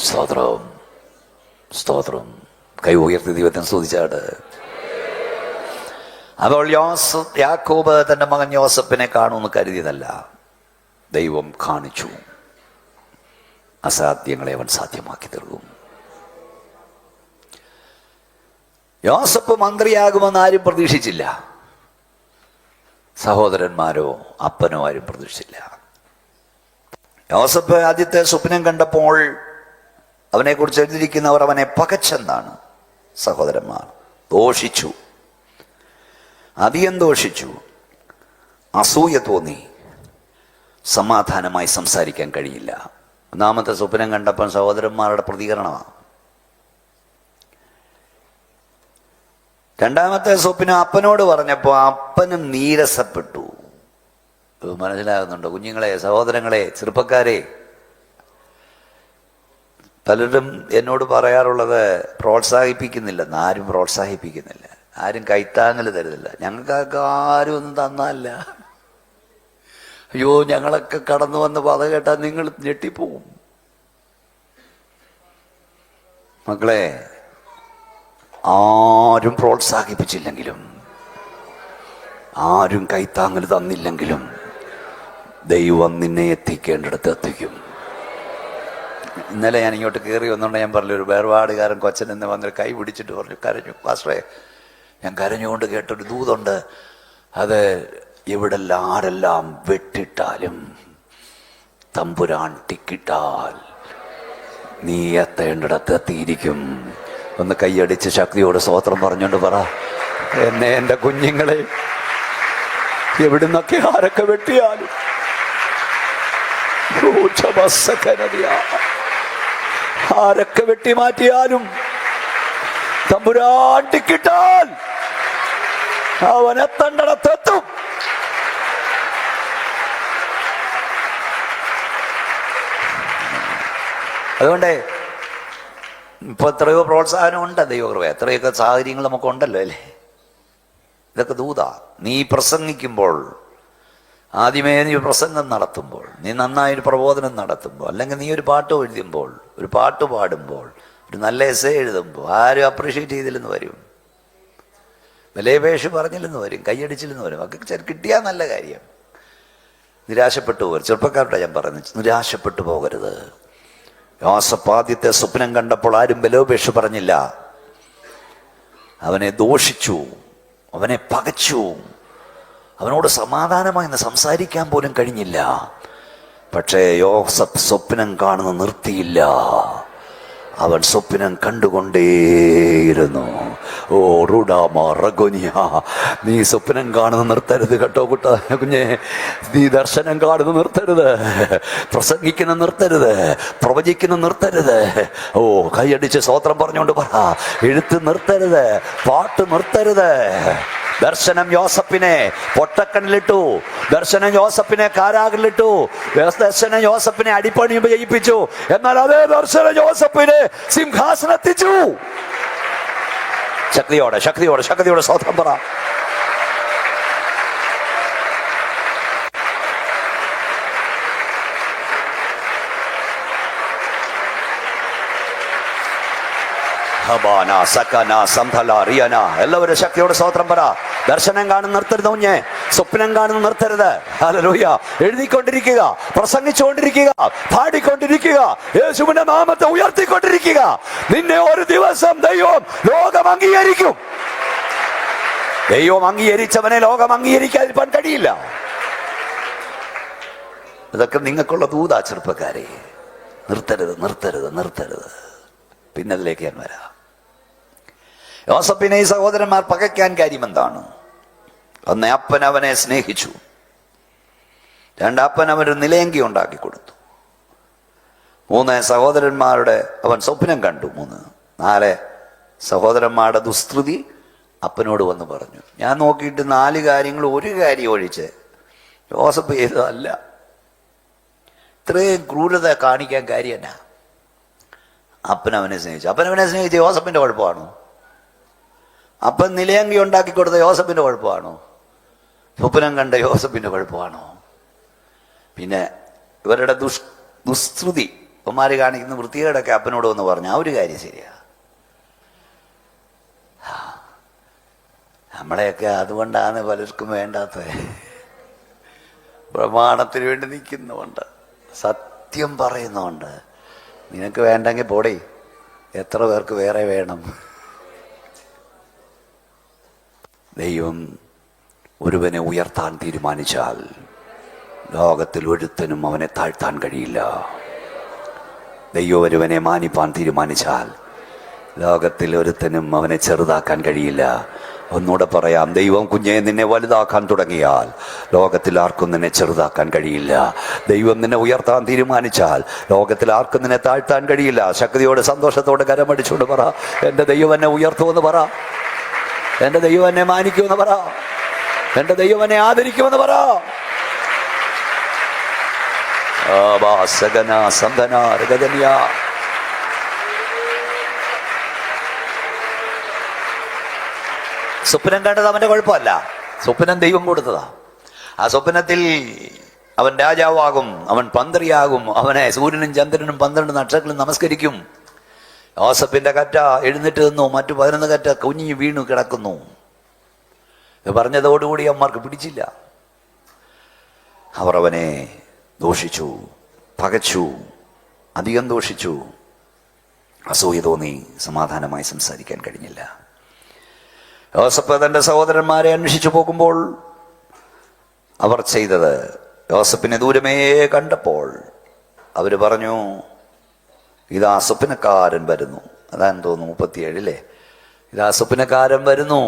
സ്തോത്രം, സ്തോത്രം. കൈ ഉയർത്തി ദൈവത്തെ സ്തുതിച്ചാട്. അപ്പോൾ യാക്കോബ് തന്റെ മകൻ യോസഫിനെ കാണുമെന്ന് കരുതിയതല്ല, ദൈവം കാണിച്ചു. അസാധ്യങ്ങളെ അവൻ സാധ്യമാക്കി തീർക്കും. യോസഫ് മന്ത്രിയാകുമെന്ന് ആരും പ്രതീക്ഷിച്ചില്ല. സഹോദരന്മാരോ അപ്പനോ ആരും പ്രതീക്ഷിച്ചില്ല. യോസഫ് ആദ്യത്തെ സ്വപ്നം കണ്ടപ്പോൾ അവനെക്കുറിച്ച് എഴുതിയിരിക്കുന്നവർ അവനെ പകച്ചെന്നാണ്. സഹോദരന്മാർ ദോഷിച്ചു, അധികം ദോഷിച്ചു, അസൂയ തോന്നി, സമാധാനമായി സംസാരിക്കാൻ കഴിയില്ല. ഒന്നാമത്തെ സ്വപ്നം കണ്ടപ്പോൾ സഹോദരന്മാരുടെ പ്രതികരണമാണ്. രണ്ടാമത്തെ സ്വപ്നം അപ്പനോട് പറഞ്ഞപ്പോൾ അപ്പനും നീരസപ്പെട്ടു. മനസ്സിലാകുന്നുണ്ടോ കുഞ്ഞുങ്ങളെ, സഹോദരങ്ങളെ, ചെറുപ്പക്കാരെ? പലരും എന്നോട് പറയാറുള്ളത് പ്രോത്സാഹിപ്പിക്കുന്നില്ലെന്ന്. ആരും പ്രോത്സാഹിപ്പിക്കുന്നില്ല, ആരും കൈത്താങ്ങൽ തരുന്നില്ല. ഞങ്ങൾക്കൊക്കെ ആരും ഒന്നും തന്നല്ല. അയ്യോ, ഞങ്ങളൊക്കെ കടന്നു വന്ന് പത കേട്ടാൽ നിങ്ങൾ ഞെട്ടിപ്പോവും. മക്കളെ, ആരും പ്രോത്സാഹിപ്പിച്ചില്ലെങ്കിലും, ആരും കൈത്താങ്ങൽ തന്നില്ലെങ്കിലും ദൈവം നിന്നെ എത്തിക്കേണ്ടിടത്ത് എത്തിക്കും. ഇന്നലെ ഞാൻ ഇങ്ങോട്ട് കയറി വന്നുകൊണ്ട് ഞാൻ പറഞ്ഞു, ഒരു വേർപാടുകാരൻ കൊച്ചൻ എന്ന് വന്നിട്ട് കൈ പിടിച്ചിട്ട് പറഞ്ഞു, കരഞ്ഞു. പാസ്റ്ററേ, ഞാൻ കരഞ്ഞുകൊണ്ട് കേട്ടൊരു ദൂതുണ്ട്. അത് എവിടെല്ലാം ആരെല്ലാം വെട്ടിട്ടാലും തമ്പുരാൻ ടിക്കിട്ടാൽ നീ എത്തേണ്ടിടത്ത് എത്തിയിരിക്കും. ഒന്ന് കൈയടിച്ച് ശക്തിയോട് സ്തോത്രം പറഞ്ഞുകൊണ്ട് പറ, എന്നെ എൻ്റെ കുഞ്ഞുങ്ങളെ എവിടുന്നൊക്കെ ആരൊക്കെ വെട്ടിയാലും, ആരൊക്കെ വെട്ടിമാറ്റിയാലും തമ്പുരാൻ ടിക്കിട്ടാൽ അവൻ എത്തേണ്ടിടത്തെത്തും. അതുകൊണ്ട് ഇപ്പൊ എത്രയോ പ്രോത്സാഹനം ഉണ്ട്, ദൈവകൃപ, എത്രയൊക്കെ സാഹചര്യങ്ങൾ നമുക്കുണ്ടല്ലോ അല്ലേ. ഇതൊക്കെ ദൂതാ. നീ പ്രസംഗിക്കുമ്പോൾ, ആദ്യമേ നീ പ്രസംഗം നടത്തുമ്പോൾ, നീ നന്നായൊരു പ്രബോധനം നടത്തുമ്പോൾ, അല്ലെങ്കിൽ നീ ഒരു പാട്ട് എഴുതുമ്പോൾ, ഒരു പാട്ട് പാടുമ്പോൾ, ഒരു നല്ല എസ്സേ എഴുതുമ്പോൾ, ആരും അപ്രീഷിയേറ്റ് ചെയ്തില്ലെന്ന് വരും, വിലയപേക്ഷ പറഞ്ഞില്ലെന്ന് വരും, കൈയടിച്ചില്ലെന്ന് വരും. ഒക്കെ കിട്ടിയാൽ നല്ല കാര്യം. നിരാശപ്പെട്ടു പോകരുത്. ചെറുപ്പക്കാരുടെ ഞാൻ പറഞ്ഞു, നിരാശപ്പെട്ടു പോകരുത്. യോസഫ് ആദ്യത്തെ സ്വപ്നം കണ്ടപ്പോൾ ആരും ബലോപേക്ഷ പറഞ്ഞില്ല. അവനെ ദോഷിച്ചു, അവനെ പകച്ചു, അവനോട് സമാധാനമായി സംസാരിക്കാൻ പോലും കഴിഞ്ഞില്ല. പക്ഷേ യോസഫ് സ്വപ്നം കാണുന്ന നിർത്തിയില്ല. അവൻ സ്വപ്നം കണ്ടുകൊണ്ടേയിരുന്നു. ഓ റുഡാമറഗോനിയ, നീ സ്വപ്നം കാണുന്ന നിർത്തരുത് കേട്ടോ കുഞ്ഞെ. നീ ദർശനം കാണുന്ന നിർത്തരുത്, പ്രസംഗിക്കുന്ന നിർത്തരുത്, പ്രവചിക്കുന്ന നിർത്തരുത്. ഓ കൈയടിച്ച് സ്തോത്രം പറഞ്ഞുകൊണ്ട് പറ, എഴുത്ത് നിർത്തരുത്, പാട്ട് നിർത്തരുത്. ദർശനം യോസഫിനെ പൊട്ടക്കണ്ണിലിട്ടു, ദർശനം യോസഫിനെ കാരാഗിലിട്ടു, ദർശനം യോസഫിനെ അടിപ്പണി ചെയ്യിപ്പിച്ചു. എന്നാൽ അതേ ദർശനം യോസഫിനെ സിംഹാസനത്തിച്ചു. ശക്തിയോടെ ശക്തിയോടെ ശക്തിയോടെ സ്തോത്രം പറ. എല്ലാവരും ശക്തിയോടെ സ്തോത്രം പറ. ദർശനം കാണുന്ന നിർത്തരുത് കുഞ്ഞെ, സ്വപ്നം കാണുന്ന നിർത്തരുത്. ഹല്ലേലൂയ. എഴുതിക്കൊണ്ടിരിക്കുക, പ്രസംഗിച്ചുകൊണ്ടിരിക്കുക, പാടിക്കൊണ്ടിരിക്കുക, യേശുവിന്റെ നാമത്തെ ഉയർത്തിക്കൊണ്ടിരിക്കുക. നിന്നെ ഒരു ദിവസം ദൈവം ലോകം അംഗീകരിക്കും. ദൈവം അംഗീകരിച്ചവനെ ലോകം അംഗീകരിക്കാൻ കഴിയില്ല. ഇതൊക്കെ നിങ്ങൾക്കുള്ള ദൂതാ ചെറുപ്പക്കാരെ. നിർത്തരുത്, നിർത്തരുത്, നിർത്തരുത്. പിന്നെ അതിലേക്ക് ഞാൻ വരാം. യോസഫിനെ ഈ സഹോദരന്മാർ പകയ്ക്കാൻ കാര്യം എന്താണ്? ഒന്ന്, അപ്പൻ അവനെ സ്നേഹിച്ചു. രണ്ട്, അപ്പൻ അവനൊരു നിലയങ്കി ഉണ്ടാക്കി കൊടുത്തു. 3 സഹോദരന്മാരുടെ അവൻ സ്വപ്നം കണ്ടു. 4 സഹോദരന്മാരുടെ ദുസ്തുതി അപ്പനോട് വന്ന് പറഞ്ഞു. ഞാൻ നോക്കിയിട്ട് 4 കാര്യങ്ങൾ ഒരു കാര്യം ഒഴിച്ച് യോസഫ് ചെയ്തതല്ല. ഇത്രയും ക്രൂരത കാണിക്കാൻ കാര്യം എന്നാ? അപ്പനവനെ സ്നേഹിച്ചു. അപ്പനവനെ സ്നേഹിച്ച് യോസഫിന്റെ കുഴപ്പമാണോ? അപ്പൻ നിലയങ്കി ഉണ്ടാക്കി കൊടുത്ത യോസഫിന്റെ കുഴപ്പമാണോ? സ്വപ്നം കണ്ട യോസഫിന്റെ കുഴപ്പമാണോ? പിന്നെ ഇവരുടെ ദുസ്തുതി ഉപ്പമാര് കാണിക്കുന്ന വൃത്തികേടൊക്കെ അപ്പനോട് വന്ന് പറഞ്ഞു. ആ ഒരു കാര്യം ശരിയാ. നമ്മളെയൊക്കെ അതുകൊണ്ടാണ് പലർക്കും വേണ്ടാത്ത. പ്രമാണത്തിന് വേണ്ടി നിൽക്കുന്നുണ്ട്, സത്യം പറയുന്നുണ്ട്. നിനക്ക് വേണ്ടെങ്കിൽ പോടേ, എത്ര പേർക്ക് വേറെ വേണം? ദൈവം ഒരുവനെ ഉയർത്താൻ തീരുമാനിച്ചാൽ ലോകത്തിൽ ഒരുത്തനും അവനെ താഴ്ത്താൻ കഴിയില്ല. ദൈവം ഒരുവനെ മാനിപ്പാൻ തീരുമാനിച്ചാൽ ലോകത്തിൽ ഒരുത്തനും അവനെ ചെറുതാക്കാൻ കഴിയില്ല. ഒന്നുകൂടെ പറയാം, ദൈവം കുഞ്ഞെ നിന്നെ വലുതാക്കാൻ തുടങ്ങിയാൽ ലോകത്തിൽ ആർക്കും നിന്നെ ചെറുതാക്കാൻ കഴിയില്ല. ദൈവം നിന്നെ ഉയർത്താൻ തീരുമാനിച്ചാൽ ലോകത്തിൽ ആർക്കും നിന്നെ താഴ്ത്താൻ കഴിയില്ല. ശക്തിയോടെ സന്തോഷത്തോടെ കരമടിച്ചുകൊണ്ട് പറ, എൻ്റെ ദൈവം എന്നെ ഉയർത്തുമെന്ന് പറ, എൻ്റെ ദൈവം എന്നെ മാനിക്കുമെന്ന് പറ, എൻ്റെ ദൈവം എന്നെ ആദരിക്കുമെന്ന് പറ. സ്വപ്നം കണ്ടത് അവന്റെ കുഴപ്പമല്ല, സ്വപ്നം ദൈവം കൊടുത്തതാ. ആ സ്വപ്നത്തിൽ അവൻ രാജാവാകും, അവൻ മന്ത്രിയാകും, അവനെ സൂര്യനും ചന്ദ്രനും 12 നക്ഷത്രങ്ങളും നമസ്കരിക്കും. യോസഫിന്റെ കറ്റ എഴുന്നേറ്റ് നിന്നു, മറ്റു 11 കറ്റ കുഞ്ഞു വീണു കിടക്കുന്നു. ഇത് പറഞ്ഞതോടുകൂടി അമ്മമാർക്ക് പിടിച്ചില്ല. അവർ അവനെ ദോഷിച്ചു, പകച്ചു, അധികം ദോഷിച്ചു. അസൂയ തോന്നി, സമാധാനമായി സംസാരിക്കാൻ കഴിഞ്ഞില്ല. യോസഫ് തൻ്റെ സഹോദരന്മാരെ അന്വേഷിച്ചു പോകുമ്പോൾ അവർ ചെയ്തത്, യോസഫിനെ ദൂരമേ കണ്ടപ്പോൾ അവർ പറഞ്ഞു, ഇതാ സ്വപ്നക്കാരൻ വരുന്നു. അതാന്ന് തോന്നുന്നു 37 ഇതാ സ്വപ്നക്കാരൻ വരുന്നു.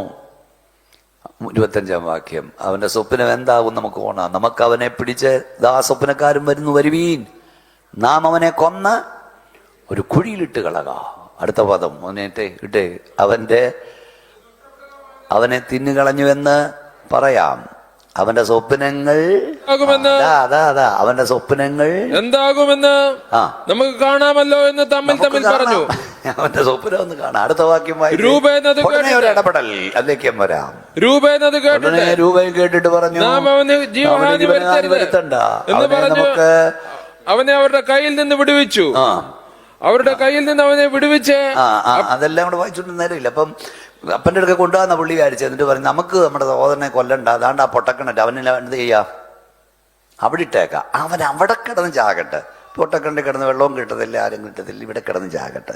25 വാക്യം. അവന്റെ സ്വപ്നം എന്താകും നമുക്ക് കാണാം. നമുക്ക് അവനെ പിടിച്ച് ഇതാ സ്വപ്നക്കാരൻ വരുന്നു, വരുവീൻ, നാം അവനെ കൊന്ന് ഒരു കുഴിയിലിട്ട് കളക. അടുത്ത പദം ഇട്ടേ, അവനെ തിന്നുകളഞ്ഞുവെന്ന് പറയാം. അവന്റെ സ്വപ്നങ്ങൾ അവന്റെ സ്വപ്നങ്ങൾ എന്താകുമെന്ന് നമുക്ക് കാണാമല്ലോ എന്ന് തമ്മിൽ പറഞ്ഞു. അവന്റെ സ്വപ്നം ഒന്ന് കാണാം. അടുത്ത വാക്യം ഒരു ഇടപെടൽ അതിലേക്ക് വരാം. രൂപയും കേട്ടിട്ട് പറഞ്ഞു, വരുത്തണ്ട, നമുക്ക് അവനെ അവരുടെ കയ്യിൽ നിന്ന് വിടുവിച്ചു. അവരുടെ കയ്യിൽ നിന്ന് അവനെ വിടുവിച്ച് അതെല്ലാം കൂടെ വായിച്ചോണ്ട് നേരമില്ല. അപ്പം അപ്പൻ്റെ അടുക്ക കൊണ്ടുവന്ന പുള്ളി വിചാരിച്ചു. എന്നിട്ട് പറഞ്ഞു, നമുക്ക് നമ്മുടെ സഹോദരനെ കൊല്ലണ്ട, അതാണ്ട് ആ പൊട്ടക്കിണറ്റ് അവനെ എന്ത് ചെയ്യാം, അവിടെ ഇട്ടേക്കാം, അവൻ അവിടെ കിടന്ന് ചാകട്ടെ. പൊട്ടക്കിണറ്റിൽ കിടന്ന് വെള്ളവും കിട്ടത്തില്ല, ആരും കിട്ടത്തില്ല, ഇവിടെ കിടന്ന് ചാകട്ടെ.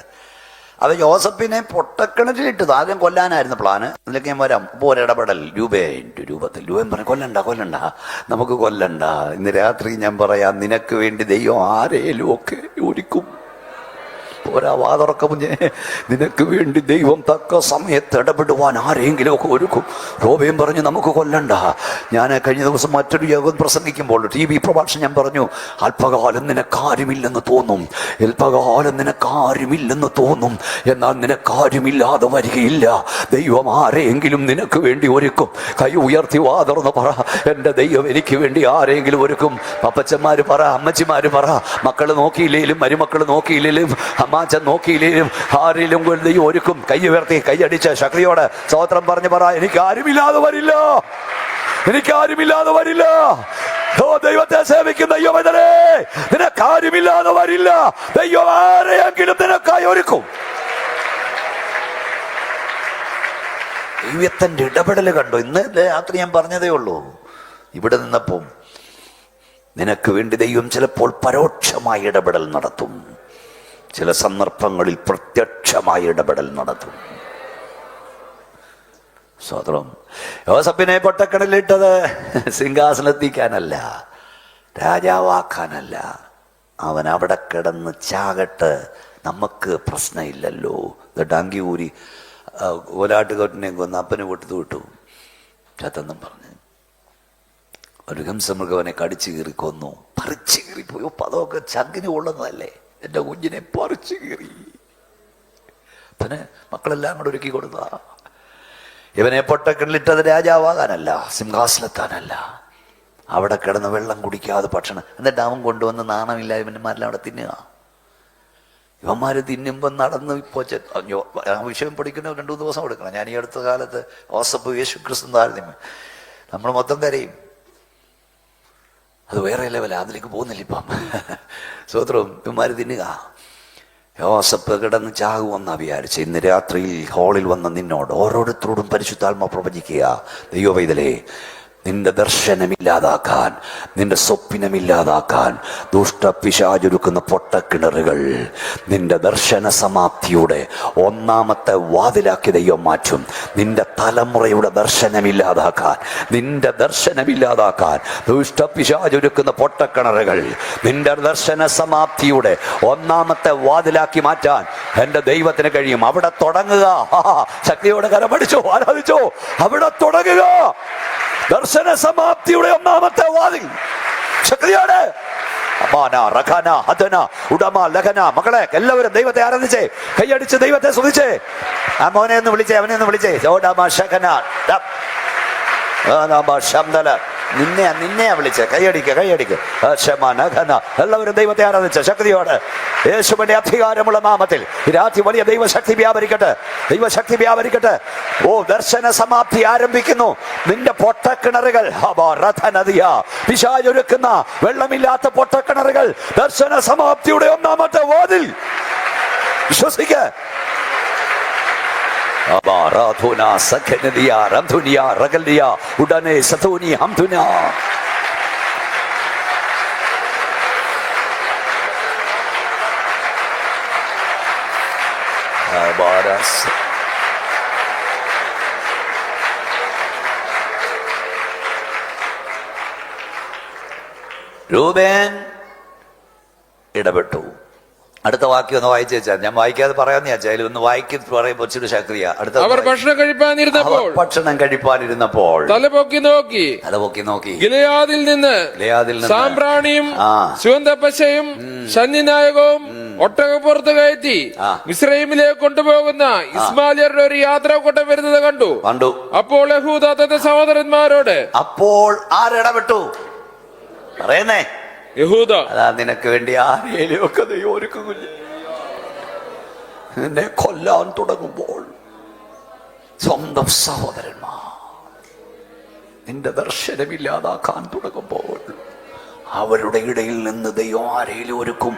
അത് യോസഫിനെ പൊട്ടക്കിണറ്റിലിട്ടത്. ആദ്യം കൊല്ലാനായിരുന്നു പ്ലാന്. അതിലേക്ക് ഞാൻ വരാം. ഇപ്പോൾ ഒരിടപെടൽ രൂപത്തിൽ രൂപൻ പറഞ്ഞു, കൊല്ലണ്ട, നമുക്ക് കൊല്ലണ്ട. ഇന്ന് രാത്രി ഞാൻ പറയാം, നിനക്ക് വേണ്ടി ദൈവം ആരേലും ഒക്കെ ഒരുക്കും. പോരാ, വാതുറക്കം, നിനക്ക് വേണ്ടി ദൈവം തക്ക സമയത്ത് ഇടപെടുവാൻ ആരെങ്കിലും ഒക്കെ ഒരുക്കും. റോബയും പറഞ്ഞു, നമുക്ക് കൊല്ലണ്ട. ഞാൻ കഴിഞ്ഞ ദിവസം മറ്റൊരു യോഗം പ്രസംഗിക്കുമ്പോൾ TV പ്രഭാഷണം ഞാൻ പറഞ്ഞു, അല്പകാലം നിനക്കാരുമില്ലെന്ന് തോന്നും, എന്നാൽ നിനക്കാരുമില്ലാതെ വരികയില്ല. ദൈവം ആരെയെങ്കിലും നിനക്ക് വേണ്ടി ഒരുക്കും. കൈ ഉയർത്തി വാതുറന്ന് പറ, എൻ്റെ ദൈവം എനിക്ക് വേണ്ടി ആരെങ്കിലും ഒരുക്കും. പപ്പച്ചന്മാര് പറ, അമ്മച്ചിമാര് പറ, മക്കള് നോക്കിയില്ലേലും മരുമക്കള് നോക്കിയില്ലേലും അമ്മാച്ചൻ നോക്കിയില്ലേലും ആരെങ്കിലും ദൈവം ഒരുക്കും. കൈ ഉയർത്തി കൈയടിച്ച് ശക്തിയോടെ സ്തോത്രം പറഞ്ഞു പറ, എനിക്കാരുമില്ലാതെ വരില്ല. ദൈവത്തെ സേവിക്കുന്ന യുവജനേ, നിനക്കാരുമില്ലാതെ വരില്ല. ദൈവം ആരെയെങ്കിലും നിനക്കായി ഒരുക്കും. ദൈവത്തിന്റെ ഇടപെടൽ കണ്ടോ? ഇന്ന് രാത്രി ഞാൻ പറഞ്ഞതേ ഉള്ളൂ. ഇവിടെ നിന്നപ്പം നിനക്ക് വേണ്ടി ദൈവം ചിലപ്പോൾ പരോക്ഷമായ ഇടപെടൽ നടത്തും, ചില സന്ദർഭങ്ങളിൽ പ്രത്യക്ഷമായ ഇടപെടൽ നടത്തും. സ്വതന്ത്രം. യോസഫിനെ പൊട്ടക്കടലിട്ടത് സിംഹാസനത്തിക്കാനല്ല, രാജാവാക്കാനല്ല. അവൻ അവിടെ കിടന്ന് ചാകട്ട്, നമുക്ക് പ്രശ്നമില്ലല്ലോ. ഡാങ്കി ഊരി കോലാട്ടുകോട്ടിനെ കൊന്ന് അപ്പന് കൊടുത്തു വിട്ടു, ചത്തെന്നും പറഞ്ഞ് ഒരു ഹംസമൃഗവനെ കടിച്ചു കീറി കൊന്നു, പറിച്ചു കീറിപ്പോയി. അതൊക്കെ ചങ്കിന് കൊള്ളുന്നതല്ലേ. എൻ്റെ കുഞ്ഞിനെ പറിച്ചു കീറി. പിന്നെ മക്കളെല്ലാം കൂടെ ഒരുക്കി കൊടുത്ത ഇവനെ പൊട്ടക്കിണിലിട്ടത് രാജാവാകാനല്ല, സിംഹാസനത്താനല്ല. അവിടെ കിടന്ന് വെള്ളം കുടിക്കാതെ ഭക്ഷണം, എന്നിട്ട് അവൻ കൊണ്ടുവന്ന് നാണമില്ല ഇവന്മാരെല്ലാം അവിടെ തിന്നുക. ഇവന്മാർ തിന്നുമ്പോൾ നടന്ന് ഇപ്പോൾ വിഷയം പഠിക്കുന്ന 2 ദിവസം എടുക്കണം. ഞാൻ ഈ അടുത്ത കാലത്ത് ഓസപ്പ് യേശു ക്രിസ്തു താരതമ്യം നമ്മൾ മൊത്തം കരയും. അത് വേറെ ലെവലാണ്, അതിലേക്ക് പോകുന്നില്ല ഇപ്പം. സ്വത്രവും ഇവന്മാർ തിന്നുക. യോസഫ് കിടന്ന് ചാകുമെന്നാ വിചാരിച്ച് ഇന്ന് രാത്രിയിൽ ഹാളിൽ വന്ന നിന്നോട് ഓരോരുത്തരോടും പരിശുദ്ധാത്മ പ്രവചിക്കുക. ദൈവവൈതലേ, നിന്റെ ദർശനമില്ലാതാക്കാൻ, നിന്റെ സ്വപ്നമില്ലാതാക്കാൻ ദുഷ്ടപിശാചൊരുക്കുന്ന പൊട്ടക്കിണറുകൾ നിന്റെ ദർശന സമാപ്തിയുടെ 1ാമത്തെ വാതിലാക്കി ദൈവം മാറ്റും. നിന്റെ തലമുറയുടെ ദർശനമില്ലാതാക്കാൻ, നിന്റെ ദർശനമില്ലാതാക്കാൻ ദുഷ്ടപിശാചൊരുക്കുന്ന പൊട്ടക്കിണറുകൾ നിന്റെ ദർശന സമാപ്തിയുടെ 1ാമത്തെ വാതിലാക്കി മാറ്റാൻ എൻ്റെ ദൈവത്തിന് കഴിയും. അവിടെ തുടങ്ങുക. ശക്തിയോടെ കരമടിച്ചോ, ആരാധിച്ചോ. അവിടെ തുടങ്ങുക. ദർശന സമാപ്തിയുടെ 1ാമത്തെ വാതിൽ ശക്തിയോടെ. മക്കളെ എല്ലാവരും ദൈവത്തെ ആരാധിച്ചേ, കൈയടിച്ച് ദൈവത്തെ സ്തുതിച്ചേ. ആ മോനെ ഒന്ന് വിളിച്ചേ, അവനെ ഒന്ന് വിളിച്ചേ. നിന്നെയാ വിളിച്ചേ. കൈയടിക്ക. എല്ലാവരും ദൈവത്തെ ആരാധിച്ച ശക്തിയോടെ. യേശുവിന്റെ അധികാരമുള്ള നാമത്തിൽ രാത്രി വലിയ ദൈവശക്തി വ്യാപരിക്കട്ടെ, ദൈവശക്തി വ്യാപരിക്കട്ടെ. ഓ, ദർശന സമാപ്തി ആരംഭിക്കുന്നു. നിന്റെ പൊട്ടക്കിണറുകൾ, പിശാചൊരുക്കുന്ന വെള്ളമില്ലാത്ത പൊട്ടക്കിണറുകൾ, ദർശന സമാപ്തിയുടെ 1ാമത്തെ വാതിൽ. വിശ്വസിക്ക. ഉടനെ സതൂനി ഹംദുന. രൂബേൻ ഇടപെട്ടു. അടുത്ത വാക്യം ഒന്ന് വായിച്ചു വെച്ചാൽ, ഞാൻ വായിക്കാതെ പറയാന്ന് വെച്ചാൽ ഒന്ന് വായിക്കി പറയുമ്പോൾ ഇച്ചിരി ശക്തിയ. അടുത്ത അവർ ഭക്ഷണം കഴിപ്പാനിരുന്നപ്പോൾ തലപൊക്കി നോക്കി ഗിലെയാദിൽ നിന്ന് സാമ്പ്രാണിയും സുഗന്ധപ്പശയും സന്നിനായകവും ഒട്ടകപ്പുറത്ത് കയറ്റി മിസ്രൈമിലേക്ക് കൊണ്ടുപോകുന്ന ഇസ്മാലിയരുടെ ഒരു യാത്രാക്കൂട്ടം വരുന്നത് കണ്ടു. അപ്പോൾ യഹൂദ തന്റെ സഹോദരന്മാരോട്, അപ്പോൾ ആരിടപെട്ടു പറയുന്നേ? യഹൂദ. അതാ നിനക്ക് വേണ്ടി ആരെയും ഒക്കെ ദൈവം ഒരുക്കുന്നില്ല. നിന്നെ കൊല്ലാൻ തുടങ്ങുമ്പോൾ സ്വന്തം സഹോദരന്മാർ നിന്റെ ദർശനമില്ലാതാക്കാൻ തുടങ്ങുമ്പോൾ അവരുടെ ഇടയിൽ നിന്ന് ദൈവം ആരെയും ഒരുക്കും.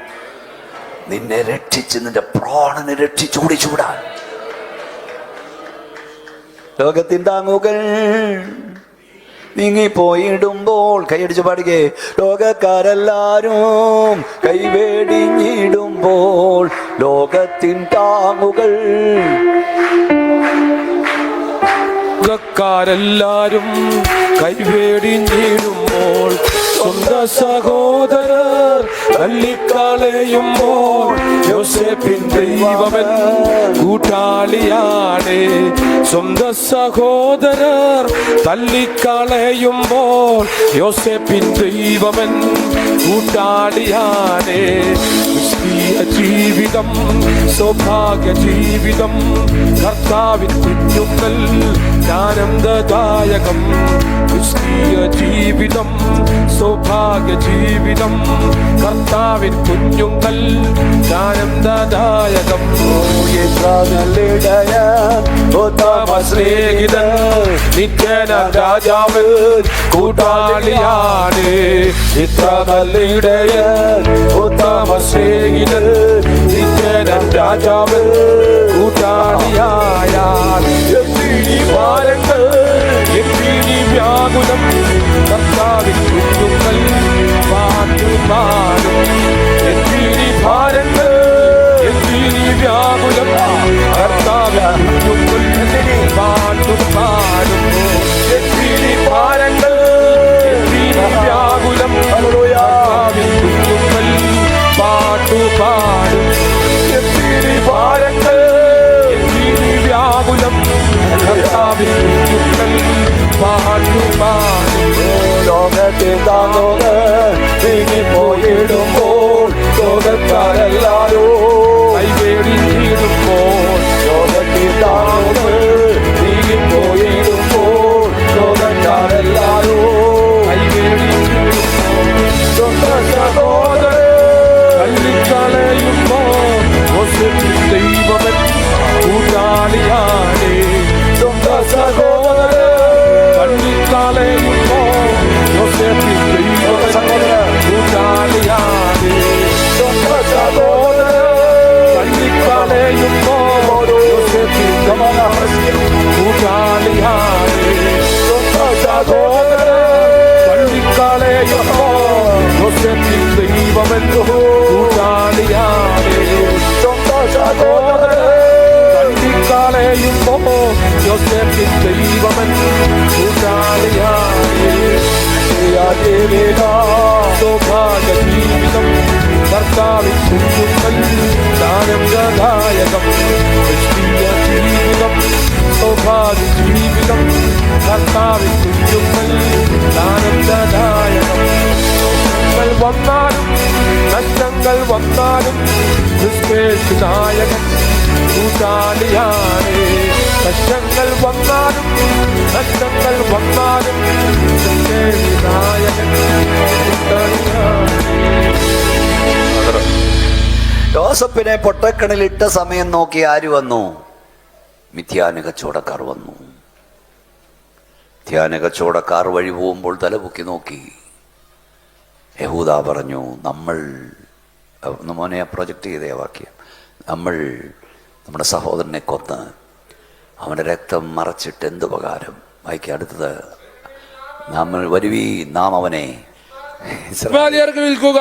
നിന്നെ രക്ഷിച്ച് നിന്റെ പ്രാണനെ രക്ഷിച്ചോടിച്ചൂടാൻ. ലോകത്തിൻ താങ്ങുകൾ നീങ്ങിപ്പോയിടുമ്പോൾ, കൈയടിച്ച് പാടുകേ. ലോകക്കാരെല്ലാരും കൈവേടിഞ്ഞിടുമ്പോൾ ലോകത്തിൻ താങ്ങുകൾ, ലോകക്കാരെല്ലാരും കൈവേടിഞ്ഞിടുമ്പോൾ സ്വന്തം സഹോദരർ തള്ളിക്കളയുമ്പോൾ യോസേപ്പിൻ ദൈവമൻ കൂട്ടാളിയാണ്. സ്വന്തം സഹോദരർ തള്ളിക്കളയുമ്പോൾ യോസേപ്പിൻ ദൈവമൻ കൂട്ടാളിയാണ്. ക്രിസ്തീയ ജീവിതം സൗഭാഗ്യ ജീവിതം, കർത്താവിൻ കുഞ്ഞുങ്ങൾ ആനന്ദദായകം. ക്രിസ്തീയ ജീവിതം സൗഭാഗ്യ ജീവിതം, കർത്താവിൻ കുഞ്ഞുങ്ങൾ ആനന്ദദായകം. സ്നേഹിതൻ നിത്യന രാജാവ് കൂട്ടാളിയാണ്. ഇത്ര നല്ല ഇടയൻ ഉത്തമ സ്നേഹിതൻ നിത്യന രാജാവ് കൂട്ടാളിയായാൽ ഭാരങ്ങൾ എത്തിനി വ്യാകുലം, കർത്താവിൻ കുഞ്ഞുങ്ങൾ പാട്ടുപാടും. എത്തിനി ഭാരങ്ങൾ എത്തിനി വ്യാകുലം, കർത്താവിൻ കുഞ്ഞുങ്ങൾ പാട്ടുപാടും. എത്തിനി ഭാരങ്ങൾ എത്തിനി വ്യാകുലം, കർത്താവിൻ കുഞ്ഞുങ്ങൾ പാട്ടുപാടും. എത്തിനി ഭാരങ്ങൾ എത്തിനി വ്യാകുലം, കർത്താവിൻ കുഞ്ഞുങ്ങൾ പാട്ടുപാടും. ലോകത്തെ താങ്ങുകൾ നീങ്ങിപ്പോയിടുമ്പോൾ ലോകക്കാരെല്ലാം ദൈവമൻ കൂട്ടാളിയാണേ. തള്ളിക്കളയുമ്പോ യോസേഫിൻ ദൈവമൻ കൂട്ടാളിയാണേ. സൗഭാഗ്യ ജീവിതം കർത്താവിൻ കുഞ്ഞുങ്ങൾ ദാനംഗദായകം. ക്രിസ്തീയ ജീവിതം സൗഭാഗ്യ ജീവിതം കർത്താവിൻ കുഞ്ഞുങ്ങൾ ദാനംഗദായകം. വന്നാലും നഷ്ടങ്ങൾ വന്നാലും ക്രിസ്തേശു നായകൻ കൂട്ടാളിയാണേ. കഷ്ടങ്ങൾ വന്നാലും നഷ്ടങ്ങൾ വന്നാലും ക്രിസ്തേശു നായകൻ കൂട്ടാളിയാണേ. യോസേഫിനെ പൊട്ടക്കിണലിട്ട സമയം നോക്കി ആര് വന്നു? മിഥ്യാന കച്ചവടക്കാർ വന്നു. മിഥ്യാന കച്ചവടക്കാർ വഴി പോകുമ്പോൾ തലപൊക്കി നോക്കി. യഹൂദ പറഞ്ഞു, നമ്മൾ മോനെ പ്രൊജക്റ്റ് ചെയ്ത വാക്യം, നമ്മൾ നമ്മുടെ സഹോദരനെ കൊന്ന് അവൻ്റെ രക്തം മറച്ചിട്ട് എന്തുപകാരം? വായിക്കുക അടുത്തത്. നമ്മൾ വരുവീ, നാം അവനെ വിൽക്കുക,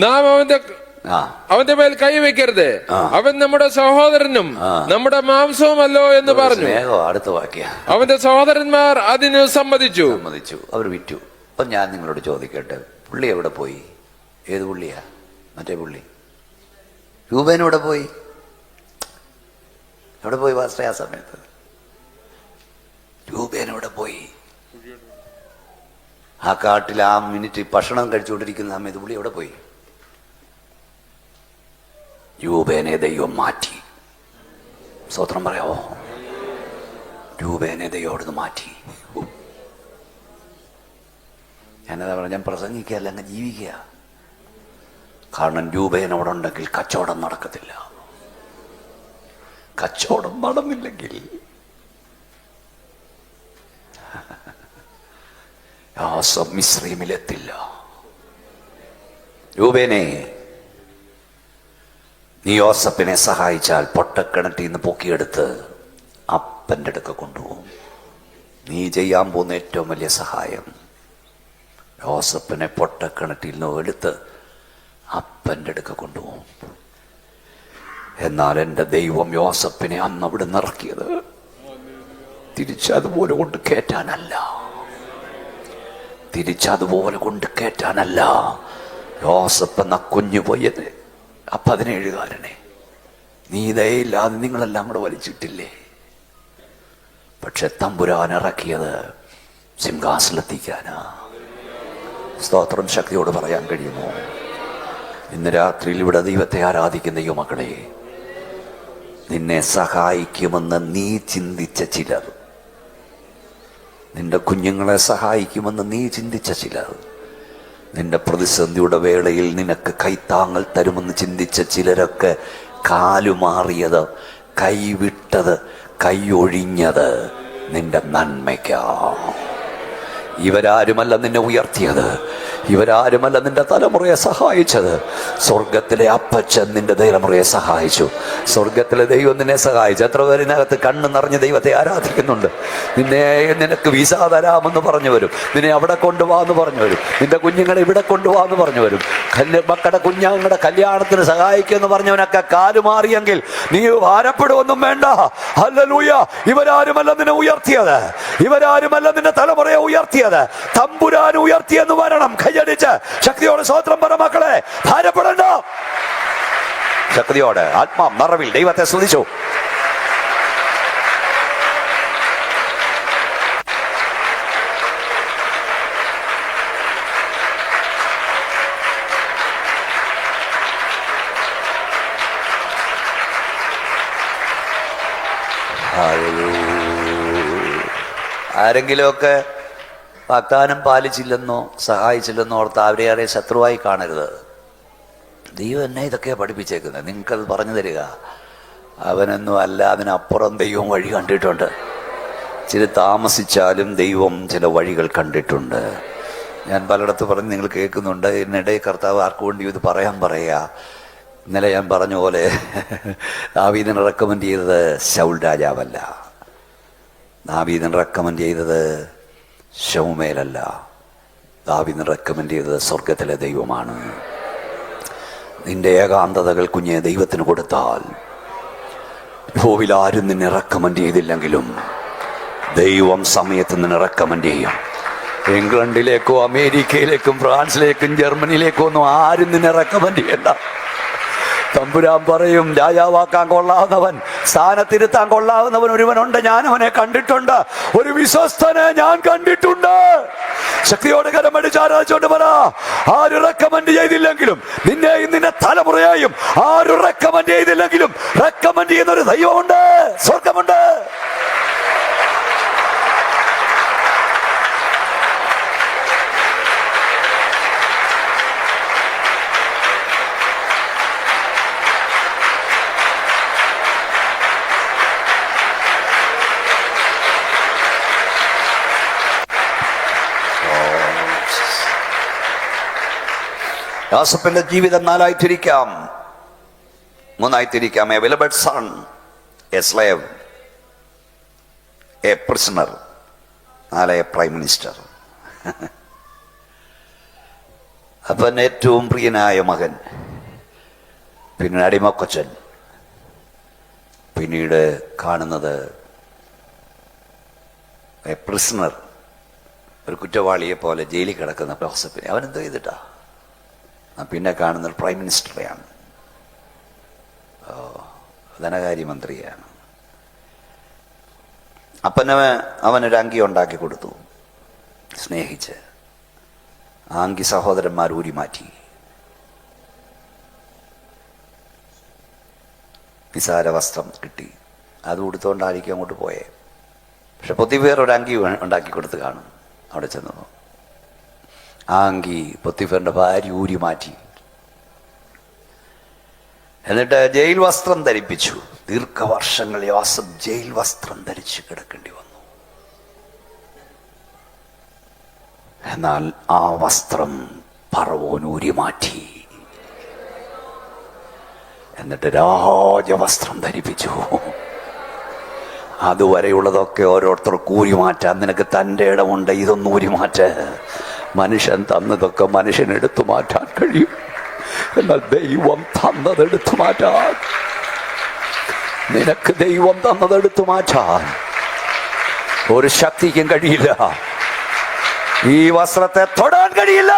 നാം അവന്റെ മേൽ കൈവയ്ക്കരുത്, അവൻ നമ്മുടെ സഹോദരനും നമ്മുടെ മാംസവുമല്ലോ എന്ന് പറഞ്ഞു. അടുത്ത വാക്യ, അവന്റെ സഹോദരന്മാർ അതിന് സമ്മതിച്ചു. അവർ വിറ്റു. അപ്പൊ ഞാൻ നിങ്ങളോട് ചോദിക്കട്ടെ, പുള്ളി എവിടെ പോയി? ഏത് പുള്ളിയാ? മറ്റേ പുള്ളി രൂപേനെവിടെ പോയി? എവിടെ പോയി പാസ്റ്റർ? ആ സമയത്ത് രൂപേനെവിടെ പോയി? ആ കാട്ടിൽ ആ മിനിറ്റ് ഭക്ഷണം കഴിച്ചുകൊണ്ടിരിക്കുന്ന സമയത്ത് പുള്ളി എവിടെ പോയി? രൂപേനെ ദൈവം മാറ്റി. സ്തോത്രം പറയാവോ? രൂപേനെ ദൈവം അവിടുന്ന് മാറ്റി. ഞാനതാ പറഞ്ഞ, ഞാൻ പ്രസംഗിക്കുകയല്ല, അങ്ങ് ജീവിക്കുക. കാരണം രൂപേനോടെ ഉണ്ടെങ്കിൽ കച്ചവടം നടക്കത്തില്ല. കച്ചവടം നടന്നില്ലെങ്കിൽ മിശ്രീമിലെത്തില്ല. രൂപേനെ, നീ യോസേഫിനെ സഹായിച്ചാൽ പൊട്ടക്കിണറ്റിൽ നിന്ന് പൊക്കിയെടുത്ത് അപ്പൻ്റെ അടുക്ക കൊണ്ടുപോകും. നീ ചെയ്യാൻ പോകുന്ന ഏറ്റവും വലിയ സഹായം യോസേഫിനെ പൊട്ടക്കിണറ്റിൽ നിന്ന് എടുത്ത് അപ്പൻ്റെ അടുക്ക കൊണ്ടുപോകും. എന്നാൽ എൻ്റെ ദൈവം യോസേഫിനെ അന്ന് അവിടെ നിറക്കിയത് തിരിച്ചതുപോലെ കൊണ്ട് കയറ്റാനല്ല. തിരിച്ചതുപോലെ കൊണ്ട് കയറ്റാനല്ല. യോസേഫ് എന്ന കുഞ്ഞു പോയത് ആ 17കാരനെ നീ ദയയില്ലാതെ നിങ്ങളെല്ലാം കൂടെ വലിച്ചിട്ടില്ലേ? പക്ഷെ തമ്പുരാൻ ഇറക്കിയത് സിംഹാസനത്തിക്കാനാ. സ്തോത്രം ശക്തിയോട് പറയാൻ കഴിയുമോ? ഇന്ന് രാത്രിയിൽ ഇവിടെ ദൈവത്തെ ആരാധിക്കുന്ന യുവമക്കളെ, നിന്നെ സഹായിക്കുമെന്ന് നീ ചിന്തിച്ച ചിലർ, നിന്റെ കുഞ്ഞുങ്ങളെ സഹായിക്കുമെന്ന് നീ ചിന്തിച്ച ചിലർ, നിന്റെ പ്രതിസന്ധിയുടെ വേളയിൽ നിനക്ക് കൈത്താങ്ങൽ തരുമെന്ന് ചിന്തിച്ച ചിലരൊക്കെ കാലുമാറിയത്, കൈവിട്ടത്, കൈയൊഴിഞ്ഞത് നിന്റെ നന്മയ്ക്കാ. ഇവരാരുമല്ല നിന്നെ ഉയർത്തിയത്, ഇവരാരുമല്ല നിന്റെ തലമുറയെ സഹായിച്ചത്. സ്വർഗത്തിലെ അപ്പച്ചൻ നിന്റെ തലമുറയെ സഹായിച്ചു. സ്വർഗത്തിലെ ദൈവം നിന്നെ സഹായിച്ചു. എത്ര പേരിനകത്ത് കണ്ണ് നിറഞ്ഞ് ദൈവത്തെ ആരാധിക്കുന്നുണ്ട്? നിനക്ക് വിസ തരാമെന്ന് പറഞ്ഞു വരും, നിന്നെ അവിടെ കൊണ്ടുപോകാന്ന് പറഞ്ഞു വരും, നിന്റെ കുഞ്ഞുങ്ങളെ ഇവിടെ കൊണ്ടുപോകാന്ന് പറഞ്ഞു വരും, മക്കളുടെ കുഞ്ഞുങ്ങളുടെ കല്യാണത്തിന് സഹായിക്കുമെന്ന് പറഞ്ഞവനൊക്കെ കാലുമാറിയെങ്കിൽ നീ ഭാരപ്പെടുവൊന്നും വേണ്ട. ഹല്ലേലൂയ. ഇവരാരുമല്ല നിന്നെ ഉയർത്തിയത്, ഇവരാരുമല്ല നിന്റെ തലമുറയെ ഉയർത്തിയത്, തമ്പുരാൻ ഉയർത്തിയെന്ന് വരണം. കൈയടിച്ച് ശക്തിയോട് സ്തോത്രം പറ മക്കളെ. ഭാരപ്പെടണ്ട. ശക്തിയോട് ആത്മാ നിറവിൽ ദൈവത്തെ സ്തുതിച്ചു. ആരെങ്കിലുമൊക്കെ വാഗ്ദാനം പാലിച്ചില്ലെന്നോ സഹായിച്ചില്ലെന്നോ ഓർത്ത് അവരെ ആരെ ശത്രുവായി കാണരുത്. ദൈവം എന്നെ ഇതൊക്കെയാണ് പഠിപ്പിച്ചേക്കുന്നത്. നിങ്ങൾക്കത് പറഞ്ഞു തരിക. അവനൊന്നും അല്ല, അതിനപ്പുറം ദൈവം വഴി കണ്ടിട്ടുണ്ട്. ചില താമസിച്ചാലും ദൈവം ചില വഴികൾ കണ്ടിട്ടുണ്ട്. ഞാൻ പലയിടത്ത് പറഞ്ഞ് നിങ്ങൾ കേൾക്കുന്നുണ്ട്. എന്നിടെ കർത്താവ് ആർക്കു വേണ്ടി ഇത് പറയുക. ഇന്നലെ ഞാൻ പറഞ്ഞ പോലെ ദാവീദിനെ റെക്കമെൻഡ് ചെയ്തത് ശൗൽ രാജാവല്ല, ദാവീദിനെ റെക്കമെൻഡ് ചെയ്തത് ശമൂവേലല്ല, ദാവീദിനെ റെക്കമെൻഡ് ചെയ്തത് സ്വർഗത്തിലെ ദൈവമാണ്. നിന്റെ ഏകാന്തതകൾ കുഞ്ഞെ ദൈവത്തിന് കൊടുത്താൽ, ഭൂവിൽ ആരും നിന്നെ റെക്കമെൻഡ് ചെയ്തില്ലെങ്കിലും ദൈവം സമയത്ത് നിന്നെ റെക്കമെൻഡ് ചെയ്യും. ഇംഗ്ലണ്ടിലേക്കോ അമേരിക്കയിലേക്കും ഫ്രാൻസിലേക്കും ജർമ്മനിയിലേക്കോ ഒന്നും ആരും നിന്നെ റെക്കമെൻഡ് ചെയ്യണ്ട. തമ്പുരാൻ പറയും, രാജാവാക്കാൻ കൊള്ളാവുന്നവൻ, സ്ഥാനത്തിരുത്താൻ കൊള്ളാവുന്നവൻ ഒരുവനുണ്ട്, ഞാൻ അവനെ കണ്ടിട്ടുണ്ട്, ഒരു വിശ്വസ്തനെ ഞാൻ കണ്ടിട്ടുണ്ട്. ശക്തിയോട് കരമടിച്ച് ആരാധിച്ചോണ്ട് പറ, ആര് റെക്കമെൻഡ് ചെയ്തില്ലെങ്കിലും നിന്നെയും നിന്റെ തലമുറയെയും ആര് റെക്കമെൻഡ് ചെയ്തില്ലെങ്കിലും റെക്കമെൻഡ് ചെയ്യുന്ന ഒരു ദൈവമുണ്ട്, സ്വർഗമുണ്ട്. യോസേഫിന്റെ ജീവിതം നാലായി തിരിക്കാം, മൂന്നായി തിരിക്കാം. A beloved son, A slave, A prisoner, നാല് എ പ്രൈം മിനിസ്റ്റർ. അപ്പൻ ഏറ്റവും പ്രിയനായ മകൻ, പിന്നെ അടിമക്കൊച്ചൻ, പിന്നീട് കാണുന്നത് എ prisoner, ഒരു കുറ്റവാളിയെ പോലെ ജയിലിൽ കിടക്കുന്ന യോസേഫിനെ. അവനെന്തോ ചെയ്തിട്ടാ? പിന്നെ കാണുന്നത് പ്രൈം മിനിസ്റ്ററെയാണ്, ധനകാര്യമന്ത്രിയാണ്. അവനൊരു അങ്കി ഉണ്ടാക്കി കൊടുത്തു, സ്നേഹിച്ച്. ആ അങ്കി സഹോദരന്മാർ ഊരി മാറ്റി. നിസാര വസ്ത്രം കിട്ടി, അത് ഉടുത്തുകൊണ്ടായിരിക്കും അങ്ങോട്ട് പോയേ. പക്ഷെ പൊത്തിഫേർ ഒരു അങ്കി ഉണ്ടാക്കി കൊടുത്ത് കാണും. അവിടെ ചെന്നു ആ അങ്കി പൊത്തിഫറിന്റെ ഭാര്യ ഊരി മാറ്റി. എന്നിട്ട് ജയിൽ വസ്ത്രം ധരിപ്പിച്ചു. ദീർഘവർഷങ്ങൾ യോസേഫ് ജയിൽ വസ്ത്രം ധരിച്ച് കിടക്കേണ്ടി വന്നു. എന്നാൽ ആ വസ്ത്രം ഫറവോൻ ഊരി മാറ്റി. എന്നിട്ട് രാജവസ്ത്രം ധരിപ്പിച്ചു. അതുവരെയുള്ളതൊക്കെ ഓരോരുത്തർക്ക് ഊരി മാറ്റാൻ നിനക്ക് തൻ്റെ ഇടമുണ്ട്. ഇതൊന്നും ഊരി മാറ്റ. മനുഷ്യൻ തന്നതൊക്കെ മനുഷ്യനെടുത്തു മാറ്റാൻ കഴിയും, എന്നാൽ ദൈവം തന്നതെടുത്തു മാറ്റാൻ, നിനക്ക് ദൈവം തന്നതെടുത്തു മാറ്റാൻ ഒരു ശക്തിക്കും കഴിയില്ല. ഈ വസ്ത്രത്തെ തൊടാൻ കഴിയില്ല.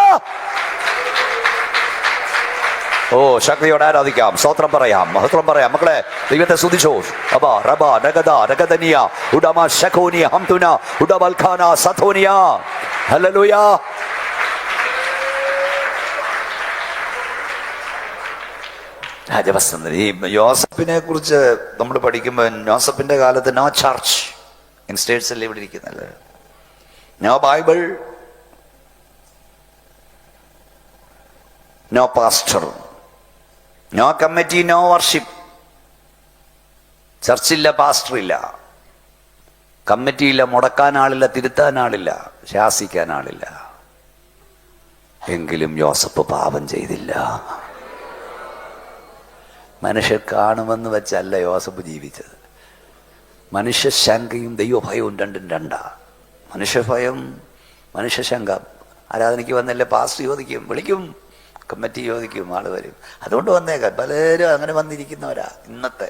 ഓ, ശക്തിയോടെ ആരാധിക്കാം, സ്തോത്രം പറയാം, മഹത്വം പറയാം. മക്കളെ, ദൈവത്തെ സ്തുതിച്ചോ. അബാ റബ നഗദ നഗദനിയ ഉഡമ ശഖോനിയ ഹംതുന ഉഡബൽഖാന സഥോനിയ. ഹല്ലേലൂയ. രാജവസ്ത്രം. ഈ യോസഫിനെ കുറിച്ച് നമ്മൾ പഠിക്കുമ്പോൾ, യോസഫിന്റെ കാലത്ത് നോ ചർച്ച് ഇൻ സ്റ്റേറ്റ്സ് അല്ലേ ഇവിടെ ഇരിക്കുന്നല്ലേ, no Bible, no pastor, no committee, no worship. ചർച്ചില്ല, പാസ്റ്റർ ഇല്ല, കമ്മിറ്റിയില്ല, മുടക്കാൻ ആളില്ല, തിരുത്താൻ ആളില്ല, ശാസിക്കാൻ ആളില്ല. എങ്കിലും യോസഫ് പാപം ചെയ്തില്ല. മനുഷ്യർ കാണുമെന്ന് വെച്ചല്ല യോസഫ് ജീവിച്ചത്. മനുഷ്യശങ്കയും ദൈവഭയവും രണ്ടും രണ്ടാ. മനുഷ്യഭയം, മനുഷ്യശങ്ക. ആരാധനയ്ക്ക് വന്നല്ലേ പാസ്റ്റർ ചോദിക്കും, വിളിക്കും, കമ്മിറ്റി ചോദിക്കും, ആള് വരും. അതുകൊണ്ട് വന്നേക്കാം. പലരും അങ്ങനെ വന്നിരിക്കുന്നവരാ ഇന്നത്തെ.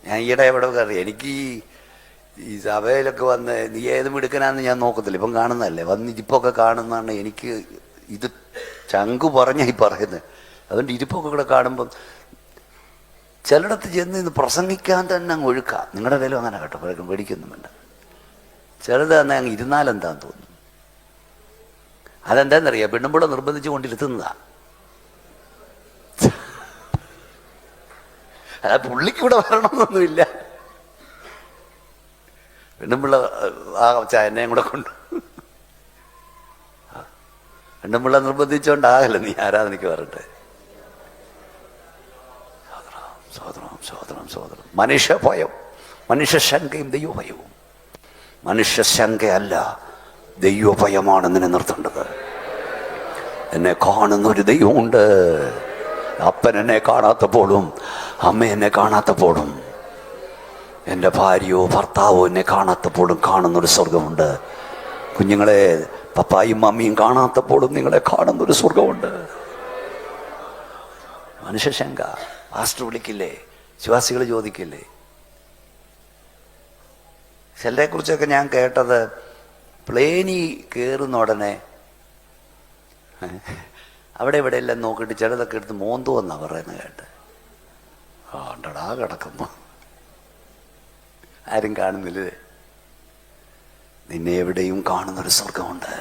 ഞാൻ ഈയിടെ എവിടെ കയറി, എനിക്ക് ഈ സഭയിലൊക്കെ വന്ന് നീ ഏത് മിടുക്കനാന്ന് ഞാൻ നോക്കത്തില്ല. ഇപ്പം കാണുന്നതല്ലേ, വന്ന് ഇരിപ്പൊക്കെ കാണുന്നതാണ് എനിക്ക് ഇത് ചങ്കു പറഞ്ഞ ഈ പറയുന്നത്. അതുകൊണ്ട് ഇരിപ്പൊക്കെ കൂടെ കാണുമ്പം ചിലയിടത്ത് ചെന്ന് ഇന്ന് പ്രസംഗിക്കാൻ തന്നെ അങ്ങ് ഒഴുക്കാം. നിങ്ങളുടെ വില അങ്ങനെ കേട്ടോ, പലരും പേടിക്കുന്നുമുണ്ട്. ചിലത് തന്നെ അങ്ങ് ഇരുന്നാലെന്താന്ന് തോന്നുന്നു. അതെന്താന്നറിയാം, പെണ്ണുമ്പിള്ള നിർബന്ധിച്ച് കൊണ്ടിരുത്തുന്നതാ. അത് പുള്ളിക്ക് ഇവിടെ വരണമെന്നൊന്നുമില്ല. പെണ്ണുമ്പിള്ള ആ എന്നെയും കൂടെ കൊണ്ട് പെണ്ണുമ്പിള്ള നിർബന്ധിച്ചോണ്ടാകല്ല നീ ആരാധനയ്ക്ക് വരട്ടെ. സോദരം സോദരം സോദരം. മനുഷ്യഭയം, മനുഷ്യശങ്കയും ദൈവഭയവും. മനുഷ്യശങ്കയല്ല, ദൈവഭയമാണ് നിന്നെ നിർത്തേണ്ടത്. എന്നെ കാണുന്നൊരു ദൈവമുണ്ട്. അപ്പൻ എന്നെ കാണാത്തപ്പോഴും അമ്മ എന്നെ കാണാത്തപ്പോഴും എൻ്റെ ഭാര്യയോ ഭർത്താവോ എന്നെ കാണാത്തപ്പോഴും കാണുന്നൊരു സ്വർഗമുണ്ട്. കുഞ്ഞുങ്ങളെ പപ്പായും മമ്മിയും കാണാത്തപ്പോഴും നിങ്ങളെ കാണുന്നൊരു സ്വർഗമുണ്ട്. മനുഷ്യശങ്ക. പാസ്റ്റർ വിളിക്കില്ലേ, വിശ്വാസികൾ ചോദിക്കില്ലേ? ചിലരെ കുറിച്ചൊക്കെ ഞാൻ കേട്ടത് പ്ലെയിനിൽ കയറുന്ന ഉടനെ അവിടെ ഇവിടെ എല്ലാം നോക്കിയിട്ട് ചിലതൊക്കെ എടുത്ത് മോന്തുവെന്നാ പറയുന്നത് കേട്ട്. ആണ്ടടാ കിടക്കുന്നു, ആരും കാണുന്നില്ലേ? നിന്നെ എവിടെയും കാണുന്നൊരു സ്വർഗമുണ്ട്.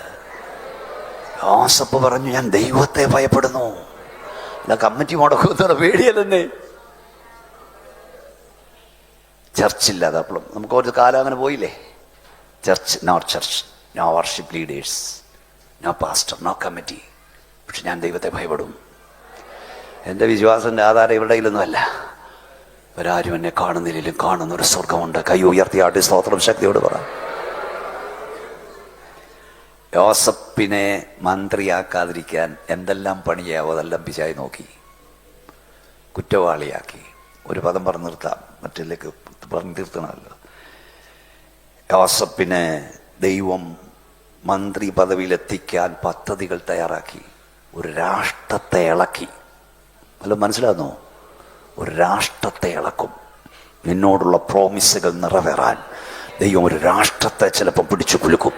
യോസേപ്പ് പറഞ്ഞു, ഞാൻ ദൈവത്തെ ഭയപ്പെടുന്നു. അല്ല കമ്മിറ്റി മുടക്കുന്ന പേടിയല്ലെന്നേ. ചർച്ചില്ലാതെ അപ്പോഴും നമുക്ക് ഒരു കാലം അങ്ങനെ പോയില്ലേ. Church, no worship leaders, no pastor, no committee. പക്ഷെ ഞാൻ ദൈവത്തെ ഭയപ്പെടും. എൻ്റെ വിശ്വാസത്തിൻ്റെ ആധാരം ഇവിടെയിലൊന്നുമല്ല. ഇവരാരും എന്നെ കാണുന്നില്ലെങ്കിലും കാണുന്നൊരു സ്വർഗമുണ്ട്. കൈ ഉയർത്തിയാട്ടി സ്തോത്രം ശക്തിയോട് പറ. യോസേപ്പിനെ മന്ത്രിയാക്കാതിരിക്കാൻ എന്തെല്ലാം പണിയാവോ അതെല്ലാം പിശാച് നോക്കി, കുറ്റവാളിയാക്കി. ഒരു പദം പറഞ്ഞു നിർത്താം, മറ്റിലേക്ക് പറഞ്ഞു തീർത്തണമല്ലോ. യോസേപ്പിനെ ദൈവം മന്ത്രി പദവിയിലെത്തിക്കാൻ പദ്ധതികൾ തയ്യാറാക്കി. ഒരു രാഷ്ട്രത്തെ ഇളക്കി. വല്ല മനസ്സിലാകുന്നോ? ഒരു രാഷ്ട്രത്തെ ഇളക്കും. നിന്നോടുള്ള പ്രോമിസുകൾ നിറവേറാൻ ദൈവം ഒരു രാഷ്ട്രത്തെ ചിലപ്പം പിടിച്ചു കുലുക്കും.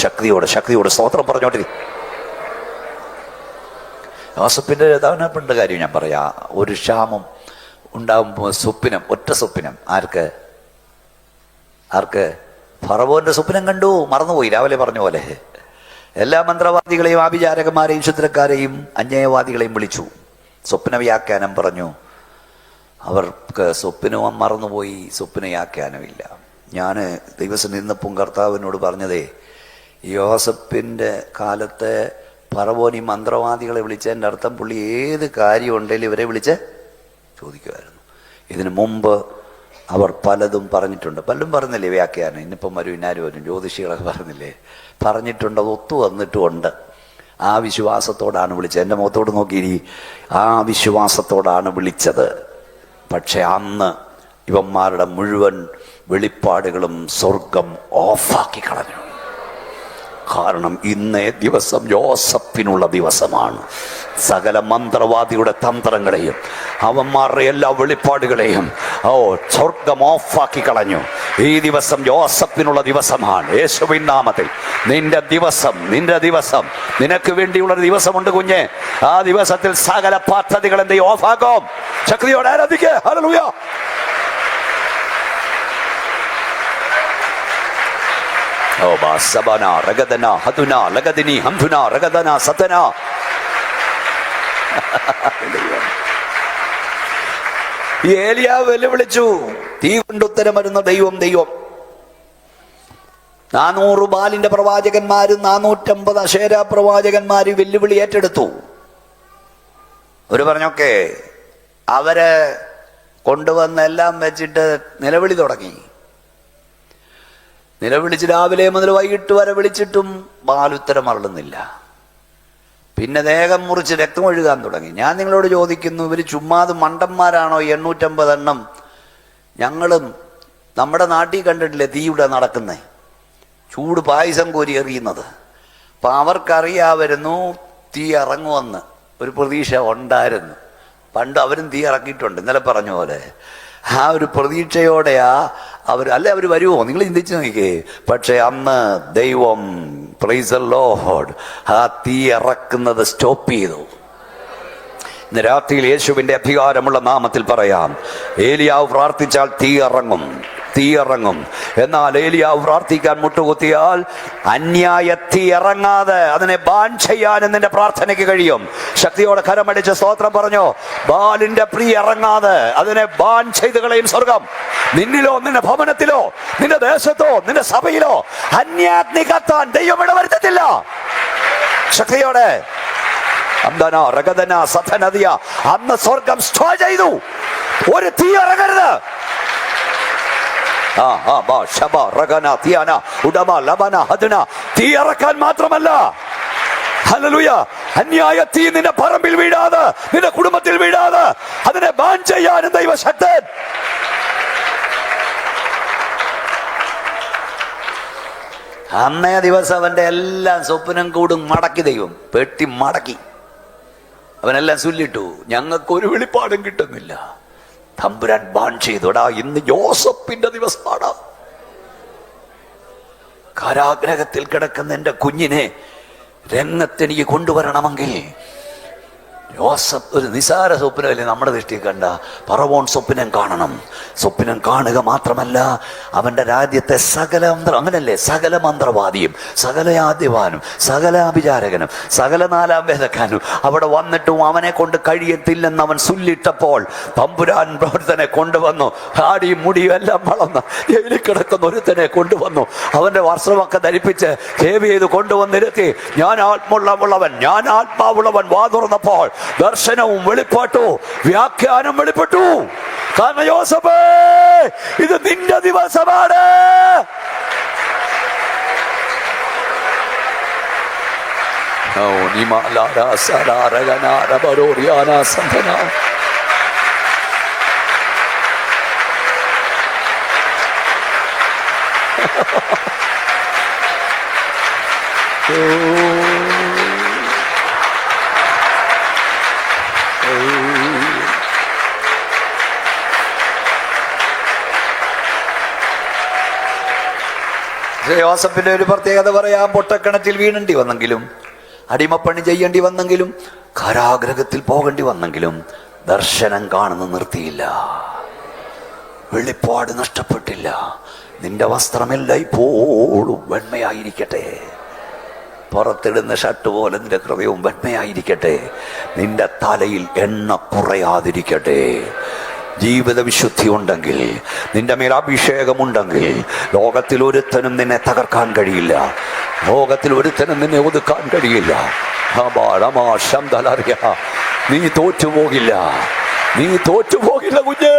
ശക്തിയോടെ സ്തോത്രം പറഞ്ഞോട്ടെ. യോസേപ്പിന്റെ പ്രധാനപ്പെട്ട കാര്യം ഞാൻ പറയാം. ഒരു ക്ഷാമം ഉണ്ടാകുമ്പോൾ സ്വപ്നം, ഒറ്റ സ്വപ്നം. ആർക്ക്? ഫറവോന്റെ സ്വപ്നം കണ്ടു, മറന്നുപോയി. രാവിലെ പറഞ്ഞ പോലെ എല്ലാ മന്ത്രവാദികളെയും ആഭിചാരകന്മാരെയും ക്ഷുദ്രക്കാരെയും അന്യായവാദികളെയും വിളിച്ചു, സ്വപ്ന വ്യാഖ്യാനം പറഞ്ഞു. അവർക്ക് സ്വപ്നവും മറന്നുപോയി, സ്വപ്ന വ്യാഖ്യാനമില്ല. ഞാൻ ദിവസം നിന്നപ്പം കർത്താവിനോട് പറഞ്ഞതേ, യോസേപ്പിൻ്റെ കാലത്ത് ഫറവോൻ ഈ മന്ത്രവാദികളെ വിളിച്ചതിൻ്റെ അർത്ഥം പുള്ളി ഏത് കാര്യം ഉണ്ടെങ്കിലും ഇവരെ വിളിച്ച് ചോദിക്കുമായിരുന്നു. ഇതിനു മുമ്പ് അവർ പലതും പറഞ്ഞിട്ടുണ്ട്. പലരും പറഞ്ഞില്ലേ വ്യാഖ്യാനം? ഇന്നിപ്പം വരും, ഇന്നാരും വരും, ജ്യോതിഷികളൊക്കെ പറഞ്ഞില്ലേ, പറഞ്ഞിട്ടുണ്ട്. അത് ഒത്തു വന്നിട്ടുമുണ്ട്. ആ വിശ്വാസത്തോടാണ് വിളിച്ചത്. എൻ്റെ മുഖത്തോട് നോക്കിയിരി, ആ വിശ്വാസത്തോടാണ് വിളിച്ചത്. പക്ഷെ അന്ന് ഇവന്മാരുടെ മുഴുവൻ വെളിപ്പാടുകളും സ്വർഗം ഓഫാക്കി കളഞ്ഞു. കാരണം ഇന്നേ ദിവസം യോസേപ്പിനുള്ള ദിവസമാണ്. സകല മന്ത്രവാദിയുടെ തന്ത്രങ്ങളെയും അവന്മാരുടെ എല്ലാ വെളിപ്പാടുകളെയും സ്വർഗം ഓഫാക്കി കളഞ്ഞു. ഈ ദിവസം യോസേപ്പിനുള്ള ദിവസമാണ്. യേശുവിൻ നാമത്തിൽ നിന്റെ ദിവസം, നിനക്ക് വേണ്ടിയുള്ള ദിവസമുണ്ട് കുഞ്ഞെ. ആ ദിവസത്തിൽ സകല പദ്ധതികൾ എന്ത് ഓഫാക്കും. ശക്തിയോടെ ആരാധിക്കുക. ഹല്ലേലൂയ. ഏലിയാവ് വെല്ലുവിളിച്ചു, തീ കൊണ്ട് ഉത്തരം വരുന്ന ദൈവം. 400 ബാലിന്റെ പ്രവാചകന്മാരും 450 അശേരാ പ്രവാചകന്മാരും വെല്ലുവിളി ഏറ്റെടുത്തു. അവര് പറഞ്ഞൊക്കെ അവരെ കൊണ്ടുവന്ന് എല്ലാം വെച്ചിട്ട് നിലവിളി തുടങ്ങി. നിലവിളിച്ച് രാവിലെ മുതൽ വൈകിട്ട് വരെ വിളിച്ചിട്ടും ബാലുത്തരം അരുളുന്നില്ല. പിന്നെ ദേഹം മുറിച്ച് രക്തം ഒഴുകാൻ തുടങ്ങി. ഞാൻ നിങ്ങളോട് ചോദിക്കുന്നു, ഇവർ ചുമ്മാത് മണ്ടന്മാരാണോ? 850 എണ്ണം ഞങ്ങളും നമ്മുടെ നാട്ടിൽ കണ്ടിട്ടില്ലേ തീയുടെ നടക്കുന്നേ, ചൂട് പായസം കോരി എറിയുന്നത്. അപ്പം അവർക്കറിയാമായിരുന്നു തീ ഇറങ്ങുമെന്ന്. ഒരു പ്രതീക്ഷ ഉണ്ടായിരുന്നു. പണ്ട് അവരും തീ ഇറക്കിയിട്ടുണ്ട്. ഇന്നലെ പറഞ്ഞ പോലെ ആ ഒരു പ്രതീക്ഷയോടെയാ അവർ വരുമോ? നിങ്ങൾ ചിന്തിച്ചു നോക്കിക്കേ. പക്ഷെ അന്ന് ദൈവം, പ്രൈസ് ദി ലോർഡ്, ആ തീ ഇറക്കുന്നത് സ്റ്റോപ്പ് ചെയ്തു. ഇന്ന് രാത്രിയിൽ യേശുവിന്റെ അധികാരമുള്ള നാമത്തിൽ പറയാം, ഏലിയാവ് പ്രാർത്ഥിച്ചാൽ തീ ഇറങ്ങും. എന്നാൽ ഏലിയാവ് പ്രാർത്ഥിക്കാൻ മുട്ടുകുത്തിയാൽ അന്യായ തീ ഇറങ്ങാതെ അതിനെ ബാൻ ചെയ്യാൻ നിന്റെ പ്രാർത്ഥനയ്ക്ക് കഴിയും. ശക്തിയോടെ കരമടിച്ച് സ്തോത്രം പറഞ്ഞോ. ബാലിന്റെ പ്രീ ഇറങ്ങാതെ അതിനെ ബാൻ ചെയ്ത് കളയും സ്വർഗം. നിന്നിലോ, നിന്റെ ഭവനത്തിലോ, നിന്റെ ദേശത്തോ, നിന്റെ സഭയിലോ അന്യാഗ്നി കത്താൻ ദൈവം ഇടവരുത്തത്തില്ല. ശക്തിയോടെ അന്ന് സ്വർഗം സ്റ്റോ ചെയ്തു. ഒരു തീ ഇറങ്ങരുത്. തീ ഇറക്കാൻ മാത്രമല്ല, ഹല്ലേലൂയ, അന്യായ തീ നിന്റെ പറമ്പിൽ വീഴാതെ, നിന്റെ കുടുംബത്തിൽ വീഴാതെ അതിനെ ബാൻ ചെയ്യാനും ദൈവശക്തൻ. അന്നേ ദിവസം അവന്റെ എല്ലാം സ്വപ്നം കൂടും മടക്കി ദൈവം പെട്ടി മടക്കി. അവനെല്ലാം ചൊല്ലിട്ടു. ഞങ്ങൾക്കൊരു വെളിപ്പാടും കിട്ടുന്നില്ല. തമ്പുരാൻ ബാൻ ചെയ്തോടാ, ഇന്ന് യോസഫിന്റെ ദിവസമാണ്. കാരാഗ്രഹത്തിൽ കിടക്കുന്ന എൻ്റെ കുഞ്ഞിനെ രംഗത്തെനിക്ക് കൊണ്ടുവരണമെങ്കിൽ യോസഫ് ഒരു നിസാര സ്വപ്നമല്ലേ നമ്മുടെ ദൃഷ്ടി കണ്ട. പറവോൺ സ്വപ്നം കാണണം. സ്വപ്നം കാണുക മാത്രമല്ല, അവന്റെ രാജ്യത്തെ സകല അങ്ങനല്ലേ, സകല മന്ത്രവാദിയും സകലയാദ്യവാനും സകലാഭിചാരകനും സകല നാലാം വേദക്കാനും അവിടെ വന്നിട്ടും അവനെ കൊണ്ട് കഴിയത്തില്ലെന്ന് അവൻ ചൊല്ലിട്ടപ്പോൾ തമ്പുരാൻ ഒരുത്തനെ കൊണ്ടുവന്നു. ആടിയും മുടിയും എല്ലാം വളർന്ന് ജയിലിൽ കിടക്കുന്ന ഒരുത്തനെ കൊണ്ടുവന്നു. അവന്റെ വസ്ത്രമൊക്കെ ധരിപ്പിച്ച് സേവ് ചെയ്ത് കൊണ്ടുവന്നിരുത്തി. ഞാൻ ആത്മാവുള്ളവൻ, ഞാൻ ആത്മാവുള്ളവൻ വാ തുറന്നപ്പോൾ ദർശനവും വെളിപ്പെട്ടു, വ്യാഖ്യാനം വെളിപ്പെട്ടു. കാരണം യോസഫേ, ഇത് നിന്റെ ദിവസമാണ്. യോസഫിന്റെ ഒരു പ്രത്യേകത പറയാം. പൊട്ടക്കിണറ്റിൽ വീണേണ്ടി വന്നെങ്കിലും, അടിമപ്പണി ചെയ്യേണ്ടി വന്നെങ്കിലും, കാരാഗ്രഹത്തിൽ പോകേണ്ടി വന്നെങ്കിലും ദർശനം കാണുന്ന നിർത്തിയില്ല, വെളിപ്പാട് നഷ്ടപ്പെട്ടില്ല. നിന്റെ വസ്ത്രമെല്ലാം ഇപ്പോഴും വെണ്മയായിരിക്കട്ടെ. പുറത്തിടുന്ന ഷർട്ട് പോലെ നിന്റെ ഹൃദയവും വെണ്മയായിരിക്കട്ടെ. നിന്റെ തലയിൽ എണ്ണ കുറയാതിരിക്കട്ടെ. ജീവിത വിശുദ്ധി ഉണ്ടെങ്കിൽ, നിന്റെ മേൽ അഭിഷേകമുണ്ടെങ്കിൽ, ലോകത്തിൽ ഒരുത്തനും നിന്നെ തകർക്കാൻ കഴിയില്ല. ലോകത്തിൽ ഒരുത്തനും നിന്നെ ഒതുക്കാൻ കഴിയില്ല. നീ തോറ്റുപോകില്ല, നീ തോറ്റുപോകില്ല കുഞ്ഞേ.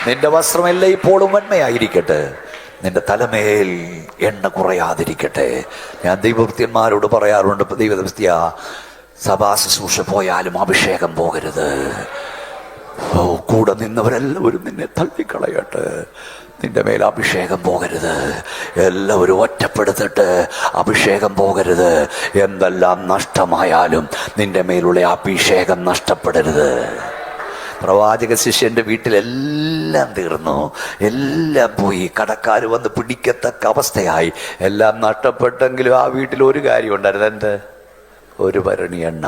നിന്റെ വസ്ത്രമെല്ലാം ഇപ്പോഴും വെണ്മയായിരിക്കട്ടെ. നിന്റെ തലമേൽ എണ്ണ കുറയാതിരിക്കട്ടെ. ഞാൻ ദൈവവൃത്യന്മാരോട് പറയാറുണ്ട്, ദൈവദൃഷ്ടിയ സഭാ ശുശ്രൂഷ പോയാലും അഭിഷേകം പോകരുത്. കൂടെ നിന്നവരെല്ലാവരും നിന്നെ തള്ളിക്കളയട്ടെ. നിന്റെ മേൽ അഭിഷേകം പോകരുത്. എല്ലാവരും ഒറ്റപ്പെടുത്തിട്ട് അഭിഷേകം പോകരുത്. എന്തെല്ലാം നഷ്ടമായാലും നിന്റെ മേലുള്ള അഭിഷേകം നഷ്ടപ്പെടരുത്. പ്രവാചക ശിഷ്യന്റെ വീട്ടിലെല്ലാം തീർന്നു, എല്ലാം പോയി, കടക്കാർ വന്ന് പിടിക്കത്തക്ക അവസ്ഥയായി. എല്ലാം നഷ്ടപ്പെട്ടെങ്കിലും ആ വീട്ടിൽ ഒരു കാര്യം ഉണ്ടായിരുന്നു, എന്ത്? ഒരു ഭരണി എണ്ണ.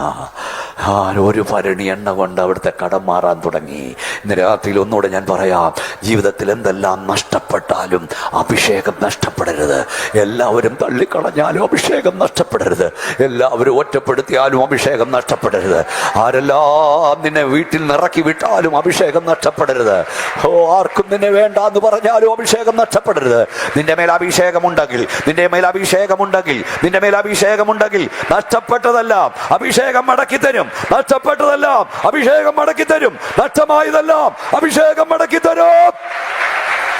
ഒരു ഭരണി എണ്ണ കൊണ്ട് അവിടുത്തെ കടം മാറാൻ തുടങ്ങി. ഇന്ന് രാത്രിയിൽ ഒന്നുകൂടെ ഞാൻ പറയാം, ജീവിതത്തിൽ എന്തെല്ലാം നഷ്ടപ്പെട്ടാലും അഭിഷേകം നഷ്ടപ്പെടരുത്. എല്ലാവരും തള്ളിക്കളഞ്ഞാലും അഭിഷേകം നഷ്ടപ്പെടരുത്. എല്ലാവരും ഒറ്റപ്പെടുത്തിയാലും അഭിഷേകം നഷ്ടപ്പെടരുത്. ആരെല്ലാം നിന്നെ വീട്ടിൽ നിറക്കി വിട്ടാലും അഭിഷേകം നഷ്ടപ്പെടരുത്. ആർക്കും നിന്നെ വേണ്ട എന്ന് പറഞ്ഞാലും അഭിഷേകം നഷ്ടപ്പെടരുത്. നിന്റെ മേൽ അഭിഷേകമുണ്ടെങ്കിൽ, നിന്റെ മേൽ അഭിഷേകമുണ്ടെങ്കിൽ, നിന്റെ മേൽ അഭിഷേകമുണ്ടെങ്കിൽ നഷ്ടപ്പെട്ടതെല്ലാം അഭിഷേകം മടക്കി തരും. നഷ്ടപ്പെട്ടതെല്ലാം അഭിഷേകം മടക്കി തരും. നഷ്ടമായതെല്ലാം അഭിഷേകം മടക്കി തരും.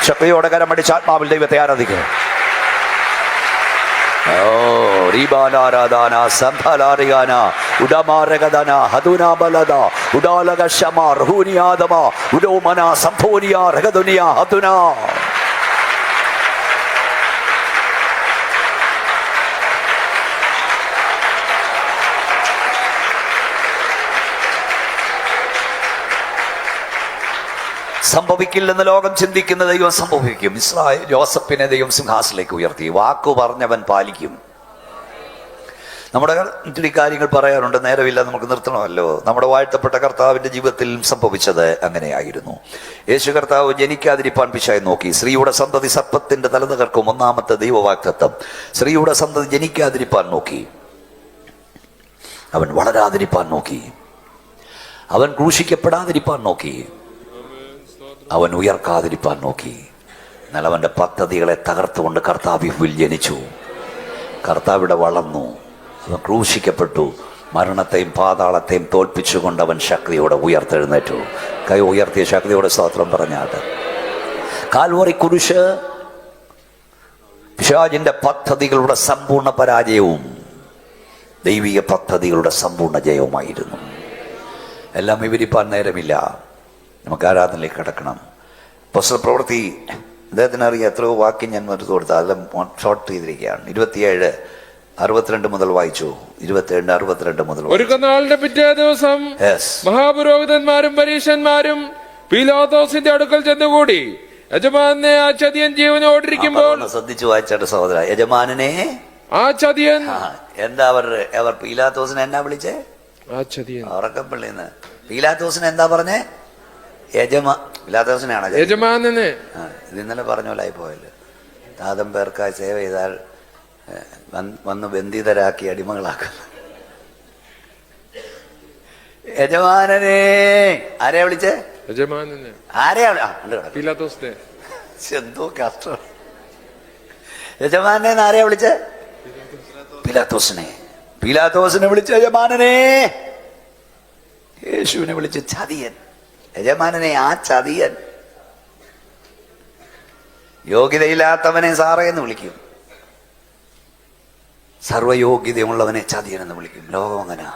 ശക്തിയോടെ കരമടിച്ച് ആത്മാവിൽ ദൈവത്തെ ആരാധിക്കുക. സംഭവിക്കില്ലെന്ന് ലോകം ചിന്തിക്കുന്ന ദൈവം സംഭവിക്കും. ഇസ്രായേൽ യോസഫിനെ ദൈവം സിംഹാസനത്തിലേക്ക് ഉയർത്തി. വാക്കു പറഞ്ഞവൻ പാലിക്കും. നമ്മുടെ ഒത്തിരി കാര്യങ്ങൾ പറയാറുണ്ട്, നേരമില്ല, നമുക്ക് നിർത്തണമല്ലോ. നമ്മുടെ വാഴ്ത്തപ്പെട്ട കർത്താവിന്റെ ജീവിതത്തിൽ സംഭവിച്ചത് അങ്ങനെയായിരുന്നു. യേശു കർത്താവ് ജനിക്കാതിരിപ്പാൻ പിശാച് നോക്കി. സ്ത്രീയുടെ സന്തതി സർപ്പത്തിന്റെ തല തകർക്കും. ഒന്നാമത്തെ ദൈവവാഗ്ദത്തം. സ്ത്രീയുടെ സന്തതി ജനിക്കാതിരിപ്പാൻ നോക്കി. അവൻ വളരാതിരിപ്പാൻ നോക്കി. അവൻ ക്രൂശിക്കപ്പെടാതിരിപ്പാൻ നോക്കി. അവൻ ഉയർക്കാതിരിപ്പാൻ നോക്കി. എന്നാൽ അവന്റെ പദ്ധതികളെ തകർത്തുകൊണ്ട് കർത്താവ് ജനിച്ചു. കർത്താവിടെ വളർന്നു. അവൻ ക്രൂശിക്കപ്പെട്ടു. മരണത്തെയും പാതാളത്തെയും തോൽപ്പിച്ചുകൊണ്ട് അവൻ ശക്തിയോടെ ഉയർത്തെഴുന്നേറ്റു. കൈ ഉയർത്തിയ ശക്തിയോടെ സ്തോത്രം പറഞ്ഞാട്ട്. കാൽവറി കുരിശ് പിശാചിന്റെ പദ്ധതികളുടെ സമ്പൂർണ്ണ പരാജയവും ദൈവിക പദ്ധതികളുടെ സമ്പൂർണ്ണ ജയവുമായിരുന്നു. എല്ലാം വിവരിപ്പാൻ നേരമില്ല. നമുക്ക് ആരാധനയിലേക്ക് കിടക്കണം. അപ്പോസ്തല പ്രവൃത്തി അദ്ദേഹത്തിന് അറിയാം, എത്രയോ വാക്യം ഞാൻ മറുത്തു കൊടുത്ത അതെല്ലാം ഷോർട്ട് ചെയ്തിരിക്കുകയാണ്. 27:62 മുതൽ വായിച്ചു. 27:62 മുതൽ. ഒരുക്കനാളിന്റെ പിറ്റേ ദിവസം മഹാപുരോഹിതന്മാരും പരീശന്മാരും പീലാത്തോസിന്റെ അടുക്കൽ ചെന്നുകൂടി. യജമാനെ ആ ചതിയൻ ജീവനോടിരിക്കുമ്പോൾ, ശ്രദ്ധിച്ചു വായിച്ചാട്ട് സഹോദര, യജമാനെ ആ ചതിയൻ എന്താ അവർ പീലാത്തോസിനെ എന്നാ വിളിച്ചേ? ആ ചതിയൻ ഉറക്കപ്പള്ളിന്ന് പീലാത്തോസിനെ എന്താ പറഞ്ഞേ? പീലാത്തോസിനെയാണ് യജമാനെ. ഇത് ഇന്നലെ പറഞ്ഞ പോലായി പോയല്ലോ. താതം പേർക്കായി സേവ ചെയ്താൽ വന്ന് ബന്ധിതരാക്കി അടിമകളാക്കുന്നു. യജമാനനെ ആരെയാ വിളിച്ചേ? യജമാനെ. ആരെയാ? പീലാത്തോസിനെ. എന്തോ കഷ്ടം. യജമാനെ ആരെയാ വിളിച്ചേ? പീലാത്തോസിനെ. പീലാത്തോസിനെ വിളിച്ച യജമാനനെ. യേശുവിനെ വിളിച്ച ചതിയൻ. യജമാനനെ ആ ചതിയൻ. യോഗ്യതയില്ലാത്തവനെ സാറേ എന്ന് വിളിക്കും. സർവയോഗ്യതയുള്ളവനെ ചതിയൻ എന്ന് വിളിക്കും. ലോകം അങ്ങനെ.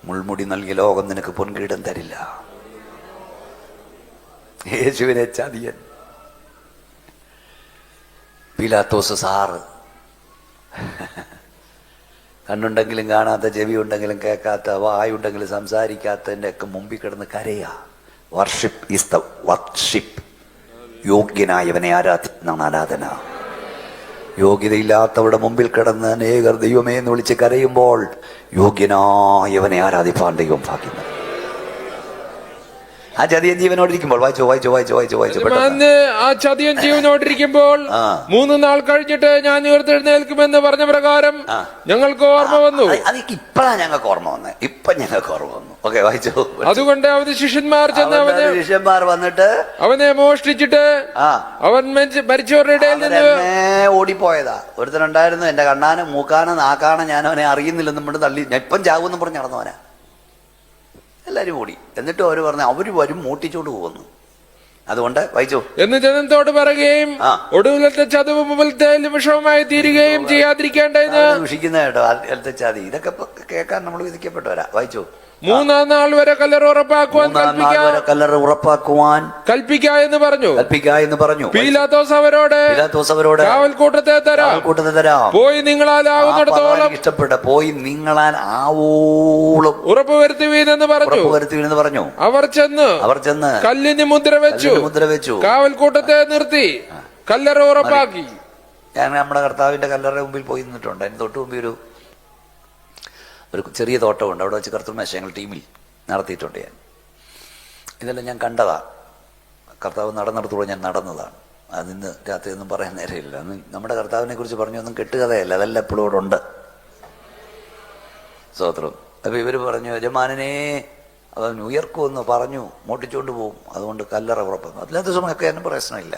മുൾമുടി നൽകിയ ലോകം നിനക്ക് പൊൻകിരീടം തരില്ല. യേശുവിനെ ചതിയൻ. പീലാത്തോസ് സാറ്. കണ്ണുണ്ടെങ്കിലും കാണാത്ത, ചെവി ഉണ്ടെങ്കിലും കേൾക്കാത്ത, വായുണ്ടെങ്കിലും സംസാരിക്കാത്തതിൻ്റെ ഒക്കെ മുമ്പിൽ കിടന്ന് കരയാ. Worship is the worship. യോഗ്യനായവനെ ആരാധിക്കുന്നതാണ് ആരാധന. യോഗ്യതയില്ലാത്തവരുടെ മുമ്പിൽ കിടന്ന് അനേകർ ദൈവമേ എന്ന് വിളിച്ച് കരയുമ്പോൾ യോഗ്യനായവനെ ആരാധിപ്പാൻ ദൈവം ഭാഗ്യം. ആ ചതിയൻ ജീവനോടിരിക്കുമ്പോൾ വായിച്ചു. ആ ചതിയൻ ജീവനോടിരിക്കുമ്പോൾ 3 നാൾ കഴിഞ്ഞിട്ട് ഞാൻ ഉയർത്തെഴുന്നേൽക്കുമെന്ന് പറഞ്ഞ പ്രകാരം ഞങ്ങൾക്ക് ഓർമ്മ വന്നു. അതൊക്കെ ഇപ്പഴാ ഞങ്ങൾക്ക് ഓർമ്മ വന്നത്. ഞങ്ങൾക്ക് ഓർമ്മ വന്നു. ഓക്കെ, വായിച്ചു. അതുകൊണ്ട് അവന് ശിഷ്യന്മാർ വന്നിട്ട് അവനെ മോഷ്ടിച്ചിട്ട് അവൻ മരിച്ചവരുടെ ഇടയിൽ നിന്ന് ഓടിപ്പോയതാ. ഒരുത്തനുണ്ടായിരുന്നു, എന്റെ കണ്ണാന് മൂക്കാന് നാക്കാണ്, ഞാൻ അവനെ അറിയുന്നില്ലെന്നും കൊണ്ട് തള്ളി, ഞാൻ ഇപ്പം ചാവെന്നും പറഞ്ഞ് നടന്നവനാ. എല്ലാരും ഓടി. എന്നിട്ടും അവര് പറഞ്ഞു അവര് വരും, മോട്ടിച്ചോണ്ട് പോകുന്നു. അതുകൊണ്ട് വായിച്ചു. എന്ന് ജനത്തോട് പറയുകയും ഒടുവിലത്തെ ചതവ് മുമ്പിലത്തെ വിഷമമായി തീരുകയും ചെയ്യാതിരിക്കേണ്ടത് ദൂഷിക്കുന്ന കേട്ടോ അതിലത്തെ ചതി. ഇതൊക്കെ കേൾക്കാൻ നമ്മൾ വിധിക്കപ്പെട്ടവരാ. വായിച്ചു. 3-ാം നാൾ വരെ കല്ലറ ഉറപ്പാക്കുവാൻ കൽപ്പിക്ക എന്ന് പറഞ്ഞു. പീലാത്തോസ് അവരോട് കാവൽക്കൂട്ടത്തെ തരാം, പോയി നിങ്ങളാലാവുന്നിടത്തോളം പോയി നിങ്ങളാൽ ആവോളം ഉറപ്പ് വരുത്തുവീനെന്ന് പറഞ്ഞു. അവർ ചെന്ന് കല്ലിന് മുദ്ര വെച്ചു കാവൽക്കൂട്ടത്തെ നിർത്തി കല്ലറ ഉറപ്പാക്കി. ഞാൻ നമ്മുടെ കർത്താവിന്റെ കല്ലറ മുമ്പിൽ പോയി നിന്നിട്ടുണ്ട്. അതിന് തൊട്ട് മുമ്പിൽ ഒരു ചെറിയ തോട്ടമുണ്ട്. അവിടെ വെച്ച് കർത്തൃമേശ ഞങ്ങൾ ടീമിൽ നടത്തിയിട്ടുണ്ട്. ഇതെല്ലാം ഞാൻ കണ്ടതാ. കർത്താവ് നടന്നിടത്തോളം ഞാൻ നടന്നതാണ്. അതിന്ന് രാത്രി ഒന്നും പറയാൻ നേരമില്ല. അന്ന് നമ്മുടെ കർത്താവിനെ കുറിച്ച് പറഞ്ഞൊന്നും കെട്ടുകഥയല്ല, അതെല്ലാം എപ്പോഴും ഇവിടെ ഉണ്ട്. സ്തോത്രം. അപ്പൊ ഇവര് പറഞ്ഞു യജമാനനെ അവൻ ഉയർക്കുമെന്ന് പറഞ്ഞു, മോട്ടിച്ചുകൊണ്ട് പോകും, അതുകൊണ്ട് കല്ലറ ഉറപ്പാക്കും. അതില്ലാത്ത സമയമൊക്കെ എന്നും പ്രശ്നമില്ല.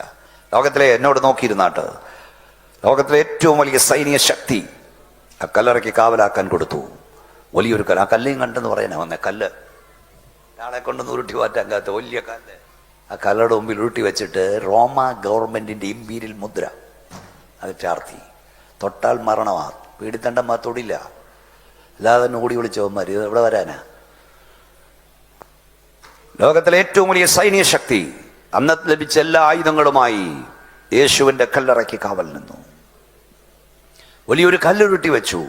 ലോകത്തിലെ എന്നോട് നോക്കിയിരുന്നാട്ട് ലോകത്തിലെ ഏറ്റവും വലിയ സൈനിക ശക്തി ആ കല്ലറയ്ക്ക് കാവലാക്കാൻ കൊടുത്തു. വലിയൊരു കല്ല്. ആ കല്ലേയും കണ്ടെന്ന് പറയാനാ വന്നേ. കല്ല് ഒരാളെ കൊണ്ടൊന്ന് ഉരുട്ടി മാറ്റാൻ കാത്ത വലിയ കല്ല്. ആ കല്ലയുടെ മുമ്പിൽ ഉരുട്ടി വെച്ചിട്ട് റോമ ഗവൺമെന്റിന്റെ ഇമ്പീരിയൽ മുദ്ര അത് ചാർത്തി. തൊട്ടാൽ മരണമാ. പീഡിത്തണ്ടന്മാർ തൊടില്ല. അല്ലാതെ തന്നെ ഓടി വിളിച്ചവന്മാർ ഇത് എവിടെ വരാനാ? ലോകത്തിലെ ഏറ്റവും വലിയ സൈനിക ശക്തി അന്നത്തെ ലഭിച്ച എല്ലാ ആയുധങ്ങളുമായി യേശുവിന്റെ കല്ലറയ്ക്ക് കാവൽ നിന്നു. വലിയൊരു കല്ലുരുട്ടി വെച്ചു.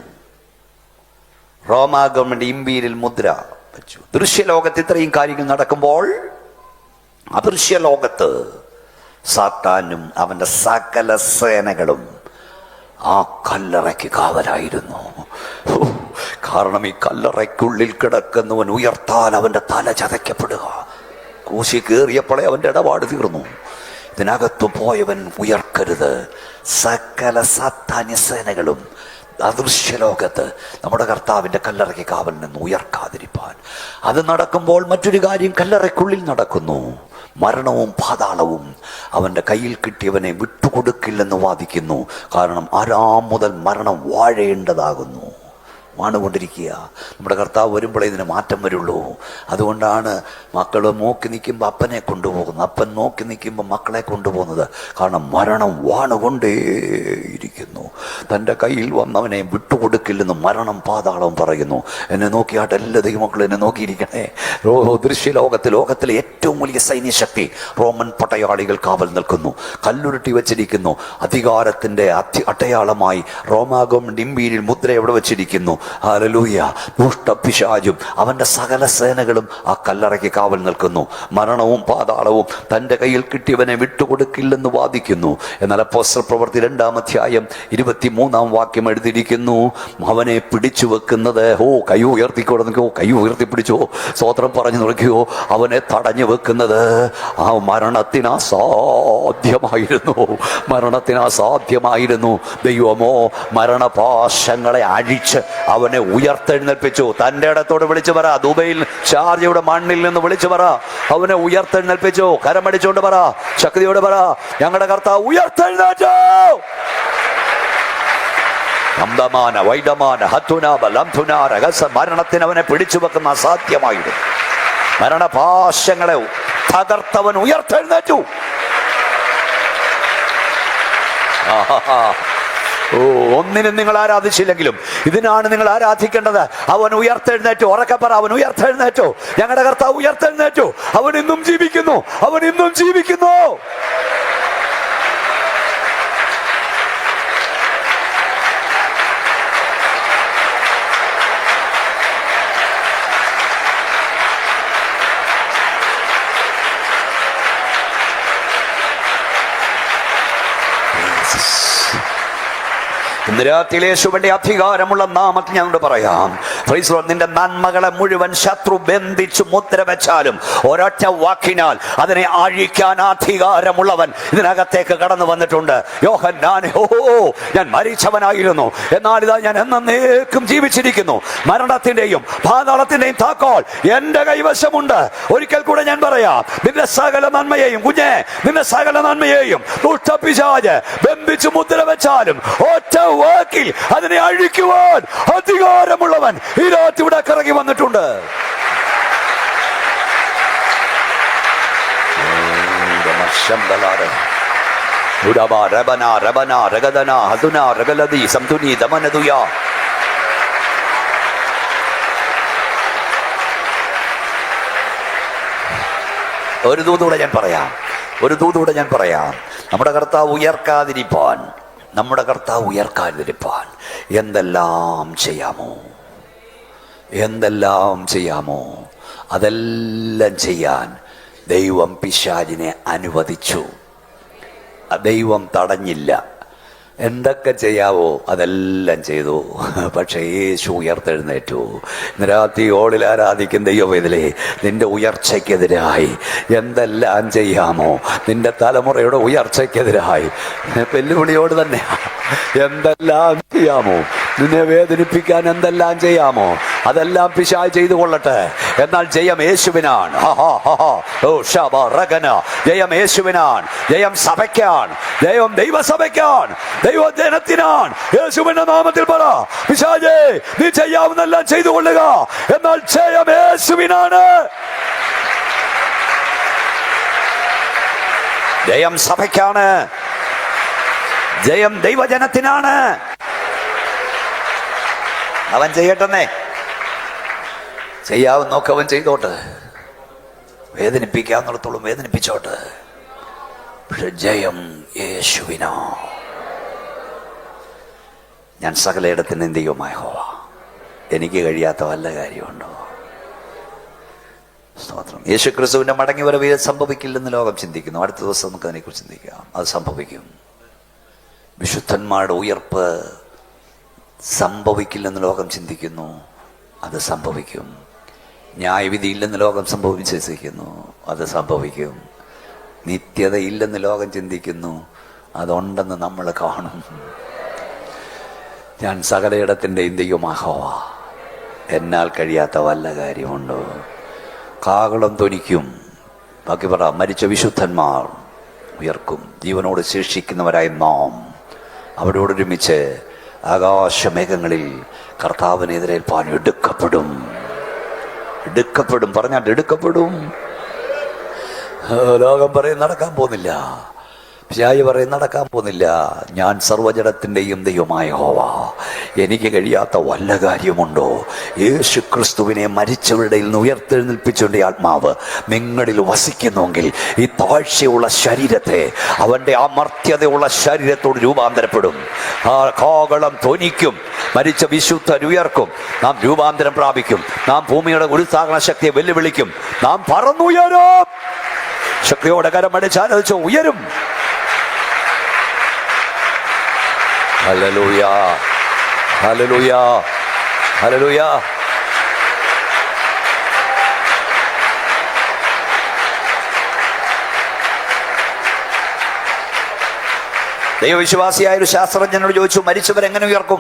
റോമ ഗവൺമെന്റ് ഇമ്പീരിയൽ മുദ്ര വെച്ചു. ദൃശ്യലോകത്ത് ഇത്രയും കാര്യങ്ങൾ നടക്കുമ്പോൾ അദൃശ്യ ലോകത്ത് സാത്താനും അവന്റെ സകല സേനകളും ആ കല്ലറയ്ക്ക് കാവലായിരുന്നു. കാരണം ഈ കല്ലറയ്ക്കുള്ളിൽ കിടക്കുന്നവൻ ഉയർത്താൻ അവന്റെ തല ചതയ്ക്കപ്പെടുക. കൂശി കയറിയപ്പോഴേ അവന്റെ ഇടപാട് തീർന്നു. ഇതിനകത്തു പോയവൻ ഉയർക്കരുത്. സകല സാത്താന്യ സേനകളും അദൃശ്യലോകത്ത് നമ്മുടെ കർത്താവിന്റെ കല്ലറയ്ക്ക് കാവൽ നിന്ന് ഉയർക്കാതിരിപ്പാൻ. അത് നടക്കുമ്പോൾ മറ്റൊരു കാര്യം കല്ലറയ്ക്കുള്ളിൽ നടക്കുന്നു. മരണവും പാതാളവും അവന്റെ കയ്യിൽ കിട്ടിയവനെ വിട്ടുകൊടുക്കില്ലെന്ന് വാദിക്കുന്നു. കാരണം 6 മുതൽ മരണം വാഴേണ്ടതാകുന്നു. വാണുകൊണ്ടിരിക്കുക. നമ്മുടെ കർത്താവ് വരുമ്പോഴേ ഇതിന് മാറ്റം വരുള്ളൂ. അതുകൊണ്ടാണ് മക്കൾ നോക്കി നിൽക്കുമ്പോൾ അപ്പനെ കൊണ്ടുപോകുന്നത്, അപ്പൻ നോക്കി നിൽക്കുമ്പോൾ മക്കളെ കൊണ്ടുപോകുന്നത്. കാരണം മരണം വാണുകൊണ്ടേയിരിക്കുന്നു. തൻ്റെ കയ്യിൽ വന്നവനെ വിട്ടുകൊടുക്കില്ലെന്ന് മരണം പാതാളം പറയുന്നു. എന്നെ നോക്കിയാട്ട് എല്ലാ ദൈവമക്കളും എന്നെ നോക്കിയിരിക്കണേ. ലോകത്തിലെ ഏറ്റവും വലിയ സൈന്യശക്തി റോമൻ പടയാളികൾ കാവൽ നിൽക്കുന്നു, കല്ലുരുട്ടി വെച്ചിരിക്കുന്നു. അധികാരത്തിൻ്റെ അടയാളമായി റോമാഗോം ഡിംബീരിൽ മുദ്ര എവിടെ വെച്ചിരിക്കുന്നു. ഹല്ലേലൂയ. ദുഷ്ടപിശാചും അവൻ്റെ സകല സേനകളും ആ കല്ലറയ്ക്ക് കാവൽ നിൽക്കുന്നു. മരണവും പാതാളവും തൻ്റെ കയ്യിൽ കിട്ടിയവനെ വിട്ടുകൊടുക്കില്ലെന്ന് വാദിക്കുന്നു. എന്നാൽ അപ്പോസ്തല പ്രവൃത്തി 2-ാം അധ്യായം 23-ാം വാക്യം എഴുതിയിരിക്കുന്നു, അവനെ പിടിച്ചു വെക്കുന്നത്, കൈ ഉയർത്തിക്കൊടുക്കോ, കൈ ഉയർത്തിപ്പിടിച്ചോ, സ്വോത്രം പറഞ്ഞു നോക്കിയോ, അവനെ തടഞ്ഞു വെക്കുന്നത് ആ മരണത്തിന് അസാധ്യമായിരുന്നു. മരണത്തിന് അസാധ്യമായിരുന്നു. ദൈവമോ മരണപാശങ്ങളെ അഴിച്ച് അവനെ ഉയർത്തെഴുന്നേൽപ്പിച്ചു. തൻ്റെ ഇടത്തോട് വിളിച്ചു പറ, ദുബൈയിൽ ഷാർജയുടെ മണ്ണിൽ നിന്ന് വിളിച്ചു പറ, അവനെ ഉയർത്തെഴുന്നേൽപ്പിച്ചു. കരമടിച്ചുകൊണ്ട് പറ, ശക്തിയോട് പറ, ഞങ്ങളുടെ കർത്താവ് ഉയർത്തെഴുന്നേറ്റു. മരണത്തിന് അവനെ പിടിച്ചു വെക്കുന്ന അസാധ്യമായിരുന്നു. മരണപാശങ്ങളെ തകർത്തവൻ ഉയർത്തെഴുന്നേറ്റു. ഒന്നിനും നിങ്ങൾ ആരാധിച്ചില്ലെങ്കിലും ഇതിനാണ് നിങ്ങൾ ആരാധിക്കേണ്ടത്. അവൻ ഉയർത്തെഴുന്നേറ്റു. ഉറക്കെ പറ, അവൻ ഉയർത്തെഴുന്നേറ്റു. ഞങ്ങളുടെ കർത്താവ് ഉയർത്തെഴുന്നേറ്റു. അവൻ ഇന്നും ജീവിക്കുന്നു, അവൻ ഇന്നും ജീവിക്കുന്നു. ഇന്ന് രാത്രിയിൽ യേശുവിന്റെ അധികാരമുള്ള നാമത്തിൽ ഞങ്ങളോട് പറയാം, നിന്റെ നന്മകളെ മുഴുവൻ ശത്രു ബന്ധിച്ചു മുദ്ര വെച്ചാലും ഒരൊറ്റ വാക്കിനാൽ അതിനെ അഴിക്കാൻ അധികാരമുള്ളവൻ ഇതിനകത്തേക്ക് കടന്നു വന്നിട്ടുണ്ട്. ഞാൻ മരിച്ചവനായിരുന്നു, എന്നാൽ ഇതാ ഞാൻ എന്നേക്കും ജീവിച്ചിരിക്കുന്നു. മരണത്തിന്റെയും പാതാളത്തിന്റെയും താക്കോൽ എന്റെ കൈവശമുണ്ട്. ഒരിക്കൽ കൂടെ ഞാൻ പറയാം, നിന്റെ സകല നന്മയെയും കുഞ്ഞെ, നിന്റെ സകല നന്മയെയും ദുഷ്ടപിശാച് ബന്ധിച്ചു മുദ്ര വെച്ചാലും ഒറ്റ വാക്കിൽ അതിനെ അഴിക്കുവാൻ അധികാരമുള്ളവൻ ഈ രാത്രി ഇവിടെ കറങ്ങി വന്നിട്ടുണ്ട്. ഒരു ദൂതൂടെ ഞാൻ പറയാം. നമ്മുടെ കർത്താവ് ഉയർക്കാതിരിപ്പാൻ എന്തെല്ലാം ചെയ്യാമോ അതെല്ലാം ചെയ്യാൻ ദൈവം പിശാചിനെ അനുവദിച്ചു. ദൈവം തടഞ്ഞില്ല. എന്തൊക്കെ ചെയ്യാവോ അതെല്ലാം ചെയ്തു. പക്ഷേ യേശു ഉയർത്തെഴുന്നേറ്റു. രാത്രി ഓളിൽ ആരാധിക്കും ദൈവവേദലേ, നിന്റെ ഉയർച്ചയ്ക്കെതിരായി എന്തെല്ലാം ചെയ്യാമോ, നിന്റെ തലമുറയുടെ ഉയർച്ചയ്ക്കെതിരായി വെല്ലുവിളിയോട് തന്നെ എന്തെല്ലാം ചെയ്യാമോ, നിന്നെ വേദനിപ്പിക്കാൻ എന്തെല്ലാം ചെയ്യാമോ അതെല്ലാം പിശാച് ചെയ്തു കൊള്ളട്ടെ. എന്നാൽ ജയം യേശുവിനാണ്. ജയം യേശുവിനാണ്. ജയം സഭയ്ക്കാണ്. ജയം ദൈവസഭയ്ക്കാണ്, ദൈവജനത്തിനാണ്. യേശുവിന്റെ നാമത്തിൽ പറ, പിശാചേ നീ ചെയ്യാവുന്നെല്ലാം ചെയ്തു കൊള്ളുക. എന്നാൽ ജയം യേശുവിനാണ്. ജയം സഭയ്ക്കാണ്. ജയം ദൈവജനത്തിനാണ്. അവൻ ചെയ്യട്ടെന്നേ, ചെയ്യാവുന്നൊക്കെ അവൻ ചെയ്തോട്ട്. വേദനിപ്പിക്കാവുന്നിടത്തോളം വേദനിപ്പിച്ചോട്ട്. പക്ഷെ ജയം യേശുവിനാ. ഞാൻ സകലയിടത്തിന് ദൈവമായ യഹോവ, എനിക്ക് കഴിയാത്ത വല്ല കാര്യമുണ്ടോ? സ്തോത്രം. യേശു ക്രിസ്തുവിന്റെ മടങ്ങി വരവ് സംഭവിക്കില്ലെന്ന് ലോകം ചിന്തിക്കുന്നു. അടുത്ത ദിവസം നമുക്ക് അതിനെക്കുറിച്ച് ചിന്തിക്കാം. അത് സംഭവിക്കും. വിശുദ്ധന്മാരുടെ ഉയർപ്പ് സംഭവിക്കില്ലെന്ന് ലോകം ചിന്തിക്കുന്നു. അത് സംഭവിക്കും. ന്യായവിധിയില്ലെന്ന് ലോകം വിശ്വസിക്കുന്നു. അത് സംഭവിക്കും. നിത്യതയില്ലെന്ന് ലോകം ചിന്തിക്കുന്നു. അതുണ്ടെന്ന് നമ്മൾ കാണും. ഞാൻ സകലയിടത്തിൻ്റെയും ദൈവമാഹോവ, എന്നാൽ കഴിയാത്ത വല്ല കാര്യമുണ്ടോ? കാഹളം ധ്വനിക്കും. ബാക്കി പറ, മരിച്ച വിശുദ്ധന്മാർ ഉയർക്കും. ജീവനോട് ശേഷിക്കുന്നവരായി നാം അവരോടൊരുമിച്ച് ആകാശമേഘങ്ങളിൽ കർത്താവിനെതിരേൽപ്പാൻ എടുക്കപ്പെടും. പറഞ്ഞാൽ എടുക്കപ്പെടും. ലോകം പറയും നടക്കാൻ പോകുന്നില്ല, പിശാച് പറയും നടക്കാൻ പോകുന്നില്ല. ഞാൻ സർവ്വജനത്തിൻ്റെയും ദൈവമായ യഹോവ, എനിക്ക് കഴിയാത്ത വല്ല കാര്യമുണ്ടോ? യേശു ക്രിസ്തുവിനെ മരിച്ചവരുടെ നിന്ന് ഉയർത്തെഴുന്നേൽപ്പിച്ചുകൊണ്ട് ആത്മാവ് നിങ്ങളിൽ വസിക്കുന്നുവെങ്കിൽ ഈ താഴ്ചയുള്ള ശരീരത്തെ അവൻ്റെ അമർത്യതയുള്ള ശരീരത്തോട് രൂപാന്തരപ്പെടും. ആ കാഹളം ധ്വനിക്കും, മരിച്ച വിശുദ്ധരുയർക്കും, നാം രൂപാന്തരം പ്രാപിക്കും, നാം ഭൂമിയുടെ ഗുരുത്വാകർഷണ ശക്തിയെ വെല്ലുവിളിക്കും, നാം പറന്നുയരും. ശക്തിയോടെ കരമടിച്ചാലോചിച്ച് ഉയരും. Hallelujah, hallelujah, hallelujah. ദൈവവിശ്വാസിയായ ഒരു ശാസ്ത്രജ്ഞനോട് ചോദിച്ചു, മരിച്ചവരെങ്ങനെ ഉയർക്കും?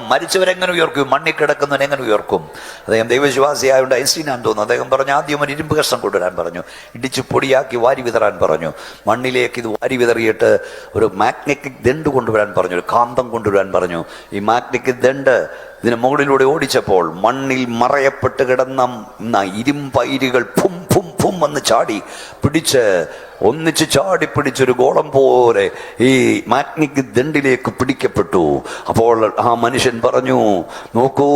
മണ്ണിൽ കിടക്കുന്നവൻ എങ്ങനെ ഉയർക്കും? അദ്ദേഹം ദൈവവിശ്വാസിയായോണ്ട് ഐൻസ്റ്റീനാന്ന് തോന്നുന്നു. അദ്ദേഹം പറഞ്ഞു, ആദ്യം ഒരു ഇരുമ്പ് കഷ്ണം കൊണ്ടുവരാൻ പറഞ്ഞു, ഇടിച്ച് പൊടിയാക്കി വാരി വിതറാൻ പറഞ്ഞു. മണ്ണിലേക്ക് ഇത് വാരി വിതറിയിട്ട് ഒരു മാഗ്നറ്റിക് ദണ്ട് കൊണ്ടുവരാൻ പറഞ്ഞു, ഒരു കാന്തം കൊണ്ടുവരാൻ പറഞ്ഞു. ഈ മാഗ്നറ്റിക് ദണ്ട് ഇതിന് മുകളിലൂടെ ഓടിച്ചപ്പോൾ മണ്ണിൽ മറയപ്പെട്ട് കിടന്ന ഇരുമ്പയിരുകൾ ഫും ഫും ഫും വന്ന് ചാടി പിടിച്ച് ഒന്നിച്ച് ചാടി പിടിച്ചൊരു ഗോളം പോലെ ഈ മാഗ്നറ്റിക് ദണ്ടിലേക്ക് പിടിക്കപ്പെട്ടു. അപ്പോൾ ആ മനുഷ്യൻ പറഞ്ഞു, നോക്കൂ,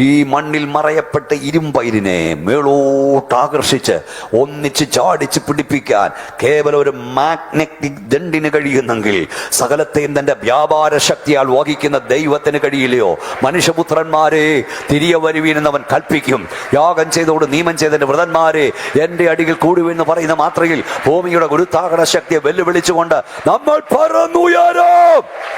ഈ മണ്ണിൽ മറയപ്പെട്ട ഇരുമ്പയിരിനെ മേളോട്ട് ആകർഷിച്ച് ഒന്നിച്ച് ചാടിച്ച് പിടിപ്പിക്കാൻ കേവലം ഒരു മാഗ്നറ്റിക് ദണ്ടിന് കഴിയുന്നെങ്കിൽ സകലത്തെയും തന്റെ വ്യാപാര ശക്തിയാൽ വഹിക്കുന്ന ദൈവത്തിന് കഴിയില്ലയോ? മനുഷ്യപുത്രന്മാരെ തിരികെ വരുവീനെന്നവൻ കൽപ്പിക്കും. യാഗം ചെയ്തോട് നിയമം ചെയ്തതിന്റെ വ്രതന്മാരെ എന്റെ അടിയിൽ കൂടുവെന്ന് പറയുന്ന മാത്രയിൽ ഭൂമിയുടെ ഗുരുത്വാകർഷണ ശക്തിയെ വെല്ലുവിളിച്ചുകൊണ്ട് നമ്മൾ പറന്നുയരും.